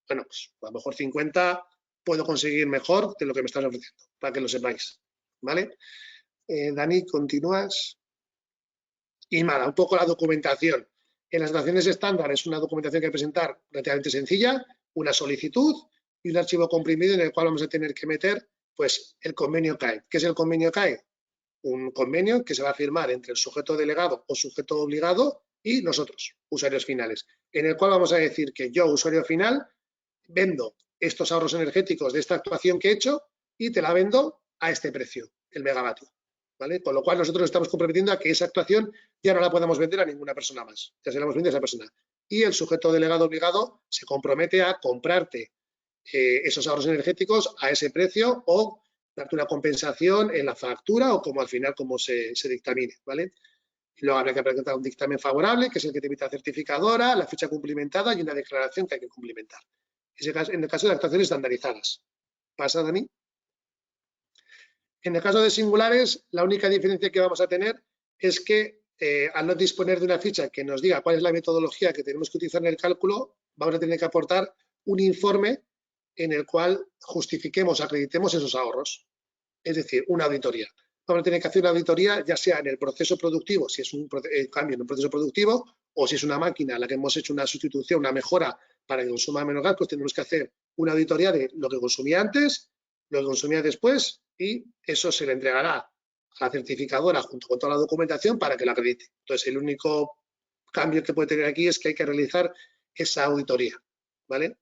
Bueno, pues a lo mejor 50 puedo conseguir mejor de lo que me estás ofreciendo, para que lo sepáis, ¿vale? Dani, continúas. Y nada, un poco la documentación. En las naciones estándar es una documentación que hay que presentar relativamente sencilla, una solicitud y un archivo comprimido en el cual vamos a tener que meter pues el convenio CAE. ¿Qué es el convenio CAE? Un convenio que se va a firmar entre el sujeto delegado o sujeto obligado y nosotros, usuarios finales, en el cual vamos a decir que yo, usuario final, vendo estos ahorros energéticos de esta actuación que he hecho y te la vendo a este precio, el megavatio, ¿vale? Con lo cual nosotros estamos comprometiendo a que esa actuación ya no la podemos vender a ninguna persona más, ya se la hemos vendido a esa persona. Y el sujeto delegado obligado se compromete a comprarte esos ahorros energéticos a ese precio o darte una compensación en la factura o como al final como se dictamine, ¿vale? Y luego habrá que presentar un dictamen favorable, que es el que te emite la certificadora, la fecha cumplimentada y una declaración que hay que cumplimentar. En el caso de actuaciones estandarizadas. ¿Pasa, Dani? En el caso de singulares, la única diferencia que vamos a tener es que al no disponer de una ficha que nos diga cuál es la metodología que tenemos que utilizar en el cálculo, vamos a tener que aportar un informe en el cual justifiquemos, acreditemos esos ahorros. Es decir, una auditoría. Vamos a tener que hacer una auditoría ya sea en el proceso productivo, si es un cambio en un proceso productivo, o si es una máquina a la que hemos hecho una sustitución, una mejora para que consuma menos gas, pues tenemos que hacer una auditoría de lo que consumía antes, lo que consumía después y eso se le entregará a la certificadora junto con toda la documentación para que la acredite. Entonces, el único cambio que puede tener aquí es que hay que realizar esa auditoría, ¿vale?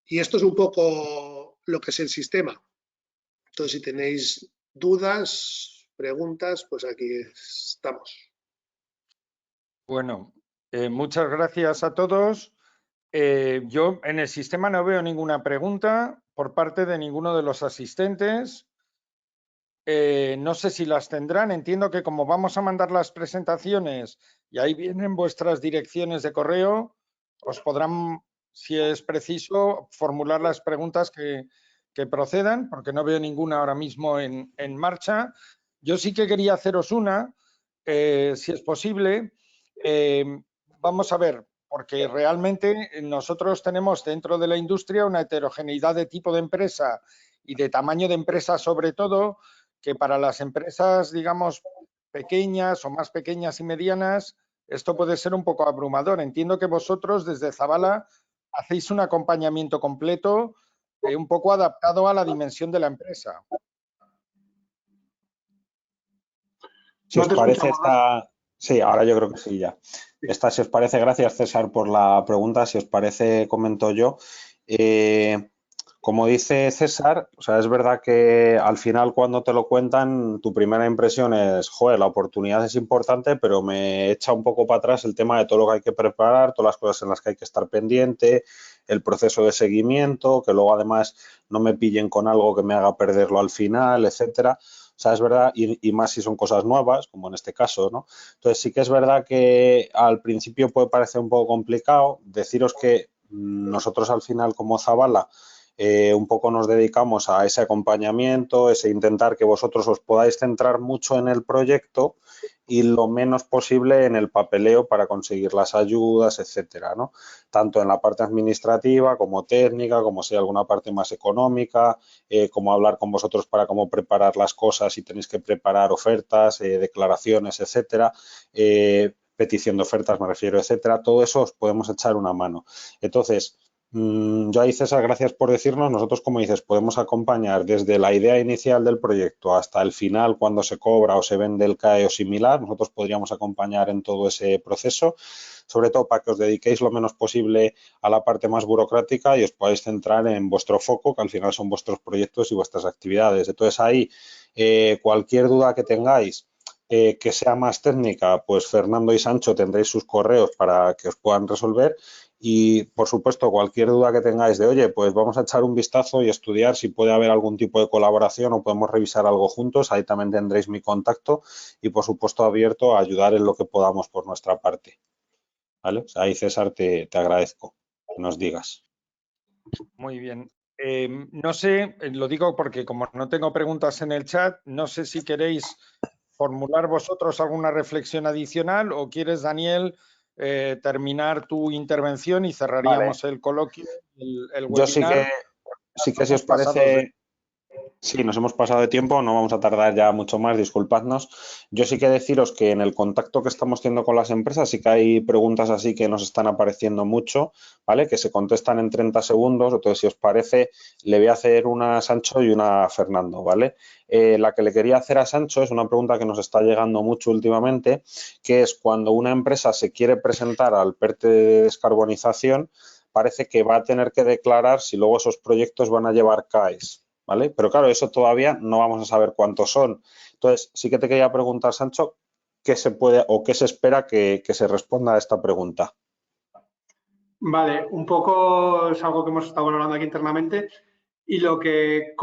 Y esto es un poco lo que es el sistema. Entonces, si tenéis dudas, preguntas, pues aquí estamos. Bueno, muchas gracias a todos. Yo en el sistema no veo ninguna pregunta por parte de ninguno de los asistentes. No sé si las tendrán. Entiendo que como vamos a mandar las presentaciones y ahí vienen vuestras direcciones de correo, os podrán, si es preciso, formular las preguntas que procedan, porque no veo ninguna ahora mismo en marcha. Yo sí que quería haceros una, si es posible. Vamos a ver, porque realmente nosotros tenemos dentro de la industria una heterogeneidad de tipo de empresa y de tamaño de empresa sobre todo, que para las empresas, digamos, pequeñas o más pequeñas y medianas, esto puede ser un poco abrumador. Entiendo que vosotros desde Zabala hacéis un acompañamiento completo un poco adaptado a la dimensión de la empresa. Si os No te parece, escuchamos. sí, ahora yo creo que sí ya. Si os parece, gracias César por la pregunta. Si os parece, comento yo. Como dice César, o sea, es verdad que al final cuando te lo cuentan, tu primera impresión es, joder, la oportunidad es importante, pero me echa un poco para atrás el tema de todo lo que hay que preparar, todas las cosas en las que hay que estar pendiente, el proceso de seguimiento, que luego además no me pillen con algo que me haga perderlo al final, etcétera. O sea, es verdad, y más si son cosas nuevas, como en este caso, ¿no? Entonces sí que es verdad que al principio puede parecer un poco complicado. Deciros que nosotros al final como Zabala un poco nos dedicamos a ese acompañamiento, ese intentar que vosotros os podáis centrar mucho en el proyecto y lo menos posible en el papeleo para conseguir las ayudas, etcétera, ¿no? Tanto en la parte administrativa como técnica, como si hay alguna parte más económica, como hablar con vosotros para cómo preparar las cosas, si tenéis que preparar ofertas, declaraciones, etcétera, petición de ofertas me refiero, etcétera, todo eso os podemos echar una mano. Entonces, yo ahí, César, gracias por decirnos. Nosotros, como dices, podemos acompañar desde la idea inicial del proyecto hasta el final, cuando se cobra o se vende el CAE o similar. Nosotros podríamos acompañar en todo ese proceso, sobre todo para que os dediquéis lo menos posible a la parte más burocrática y os podáis centrar en vuestro foco, que al final son vuestros proyectos y vuestras actividades. Entonces, ahí, cualquier duda que tengáis, que sea más técnica, pues Fernando y Sancho tendréis sus correos para que os puedan resolver. Y, por supuesto, cualquier duda que tengáis de, oye, pues vamos a echar un vistazo y estudiar si puede haber algún tipo de colaboración o podemos revisar algo juntos, ahí también tendréis mi contacto y, por supuesto, abierto a ayudar en lo que podamos por nuestra parte. ¿Vale? O sea, ahí, César, te agradezco que nos digas. Muy bien. No sé, lo digo porque como no tengo preguntas en el chat, no sé si queréis formular vosotros alguna reflexión adicional o quieres, Daniel, terminar tu intervención y cerraríamos el coloquio, el Yo webinar. sí que si os Estamos pasados de... parece... Sí, nos hemos pasado de tiempo, no vamos a tardar ya mucho más, disculpadnos. Yo sí que deciros que en el contacto que estamos teniendo con las empresas sí que hay preguntas así que nos están apareciendo mucho, ¿vale? Que se contestan en 30 segundos, entonces si os parece le voy a hacer una a Sancho y una a Fernando, ¿vale? La que le quería hacer a Sancho es una pregunta que nos está llegando mucho últimamente, que es cuando una empresa se quiere presentar al PERTE de descarbonización, parece que va a tener que declarar si luego esos proyectos van a llevar CAEs. ¿Vale? Pero claro, eso todavía no vamos a saber cuántos son. Entonces, sí que te quería preguntar, Sancho, ¿qué se puede o qué se espera que se responda a esta pregunta? Vale, un poco es algo que hemos estado hablando aquí internamente y lo que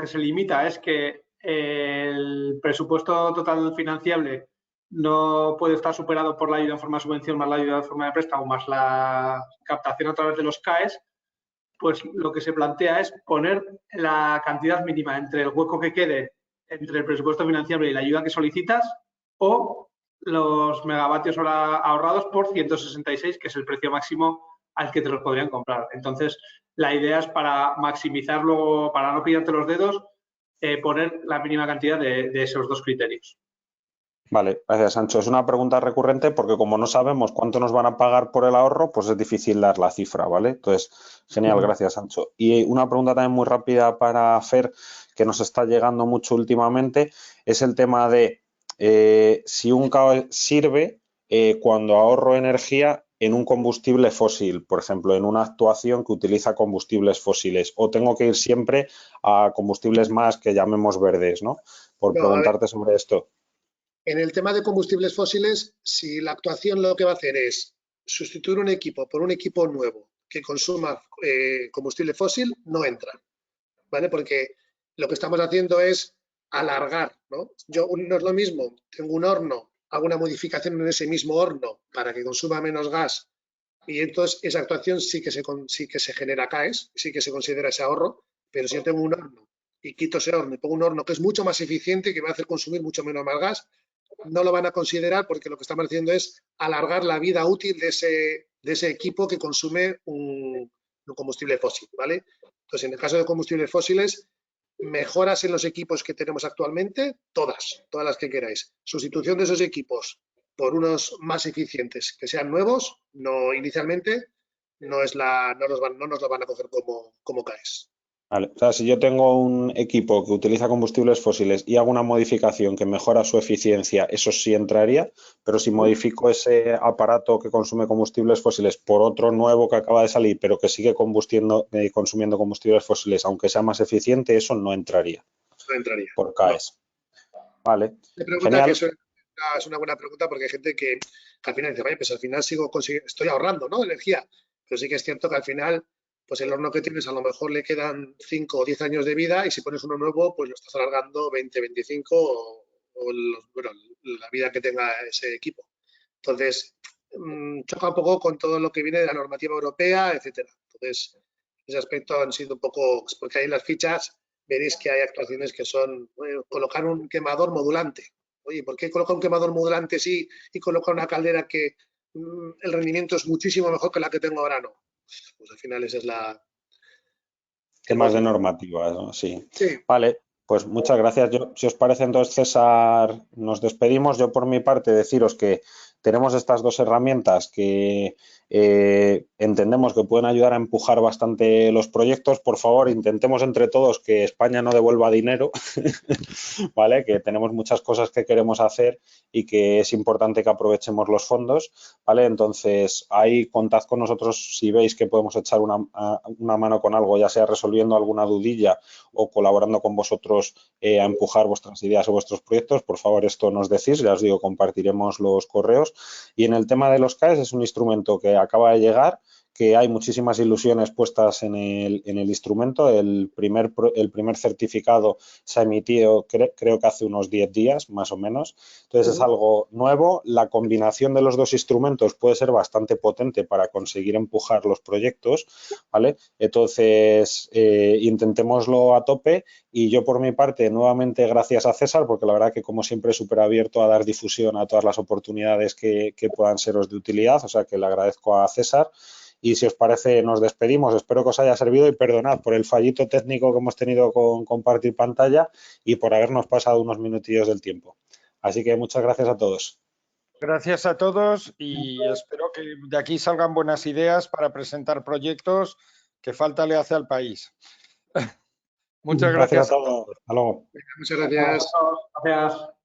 se limita es que el presupuesto total financiable no puede estar superado por la ayuda en forma de subvención más la ayuda en forma de préstamo más la captación a través de los CAEs, pues lo que se plantea es poner la cantidad mínima entre el hueco que quede entre el presupuesto financiable y la ayuda que solicitas o los megavatios hora ahorrados por 166, que es el precio máximo al que te los podrían comprar. Entonces, la idea es para maximizar luego, para no pillarte los dedos, poner la mínima cantidad de esos dos criterios. Vale, gracias, Sancho. Es una pregunta recurrente porque como no sabemos cuánto nos van a pagar por el ahorro, pues es difícil dar la cifra, ¿vale? Entonces, genial, gracias, Sancho. Y una pregunta también muy rápida para Fer, que nos está llegando mucho últimamente, es el tema de si un CAE sirve cuando ahorro energía en un combustible fósil, por ejemplo, en una actuación que utiliza combustibles fósiles, o tengo que ir siempre a combustibles más que llamemos verdes, ¿no? Por No, a ver, preguntarte sobre esto. en el tema de combustibles fósiles, si la actuación lo que va a hacer es sustituir un equipo por un equipo nuevo que consuma combustible fósil, no entra, ¿vale? Porque lo que estamos haciendo es alargar, ¿no? Yo no es lo mismo, tengo un horno, hago una modificación en ese mismo horno para que consuma menos gas y entonces esa actuación sí que se genera CAEs, sí que se considera ese ahorro, pero si yo tengo un horno y quito ese horno y pongo un horno que es mucho más eficiente y que me va a hacer consumir mucho menos más gas, no lo van a considerar porque lo que estamos haciendo es alargar la vida útil de ese equipo que consume un combustible fósil, ¿vale? Entonces, en el caso de combustibles fósiles, mejoras en los equipos que tenemos actualmente, todas las que queráis. Sustitución de esos equipos por unos más eficientes, que sean nuevos, no inicialmente, no nos lo van a coger como CAES. Vale. O sea, si yo tengo un equipo que utiliza combustibles fósiles y hago una modificación que mejora su eficiencia, eso sí entraría, pero si modifico ese aparato que consume combustibles fósiles por otro nuevo que acaba de salir, pero que sigue consumiendo combustibles fósiles, aunque sea más eficiente, eso no entraría. No entraría. Por CAES. No. Vale. Me pregunta Genial. que eso es una buena pregunta porque hay gente que al final dice, vaya, pues al final estoy ahorrando, ¿no? Energía. Pero sí que es cierto que al final, pues el horno que tienes a lo mejor le quedan 5 o 10 años de vida y si pones uno nuevo, pues lo estás alargando 20, 25 o la vida que tenga ese equipo. Entonces, choca un poco con todo lo que viene de la normativa europea, etcétera. Entonces, ese aspecto han sido un poco, porque ahí en las fichas veréis que hay actuaciones que son colocar un quemador modulante. Oye, ¿por qué colocar un quemador modulante sí y colocar una caldera que el rendimiento es muchísimo mejor que la que tengo ahora? No. Pues al final esa es la... Temas de normativa, ¿no? Sí. Sí. Vale, pues muchas gracias. Si os parece, entonces, César, nos despedimos. Yo, por mi parte, deciros que tenemos estas dos herramientas que entendemos que pueden ayudar a empujar bastante los proyectos. Por favor, intentemos entre todos que España no devuelva dinero, ¿vale? Que tenemos muchas cosas que queremos hacer y que es importante que aprovechemos los fondos, ¿vale? Entonces, ahí contad con nosotros si veis que podemos echar una mano con algo, ya sea resolviendo alguna dudilla o colaborando con vosotros a empujar vuestras ideas o vuestros proyectos. Por favor, esto nos decís, ya os digo, compartiremos los correos. Y en el tema de los CAES es un instrumento que acaba de llegar, que hay muchísimas ilusiones puestas en el instrumento. El primer certificado se ha emitido, creo que hace unos 10 días, más o menos. Entonces, es algo nuevo. La combinación de los dos instrumentos puede ser bastante potente para conseguir empujar los proyectos, ¿vale? Entonces, intentémoslo a tope. Y yo, por mi parte, nuevamente, gracias a César, porque la verdad que, como siempre, es súper abierto a dar difusión a todas las oportunidades que puedan seros de utilidad. O sea, que le agradezco a César. Y si os parece, nos despedimos. Espero que os haya servido y perdonad por el fallito técnico que hemos tenido con compartir pantalla y por habernos pasado unos minutillos del tiempo. Así que muchas gracias a todos. Gracias a todos y espero que de aquí salgan buenas ideas para presentar proyectos que falta le hace al país. Muchas gracias. Gracias a todos. Hasta luego. Muchas gracias. Gracias.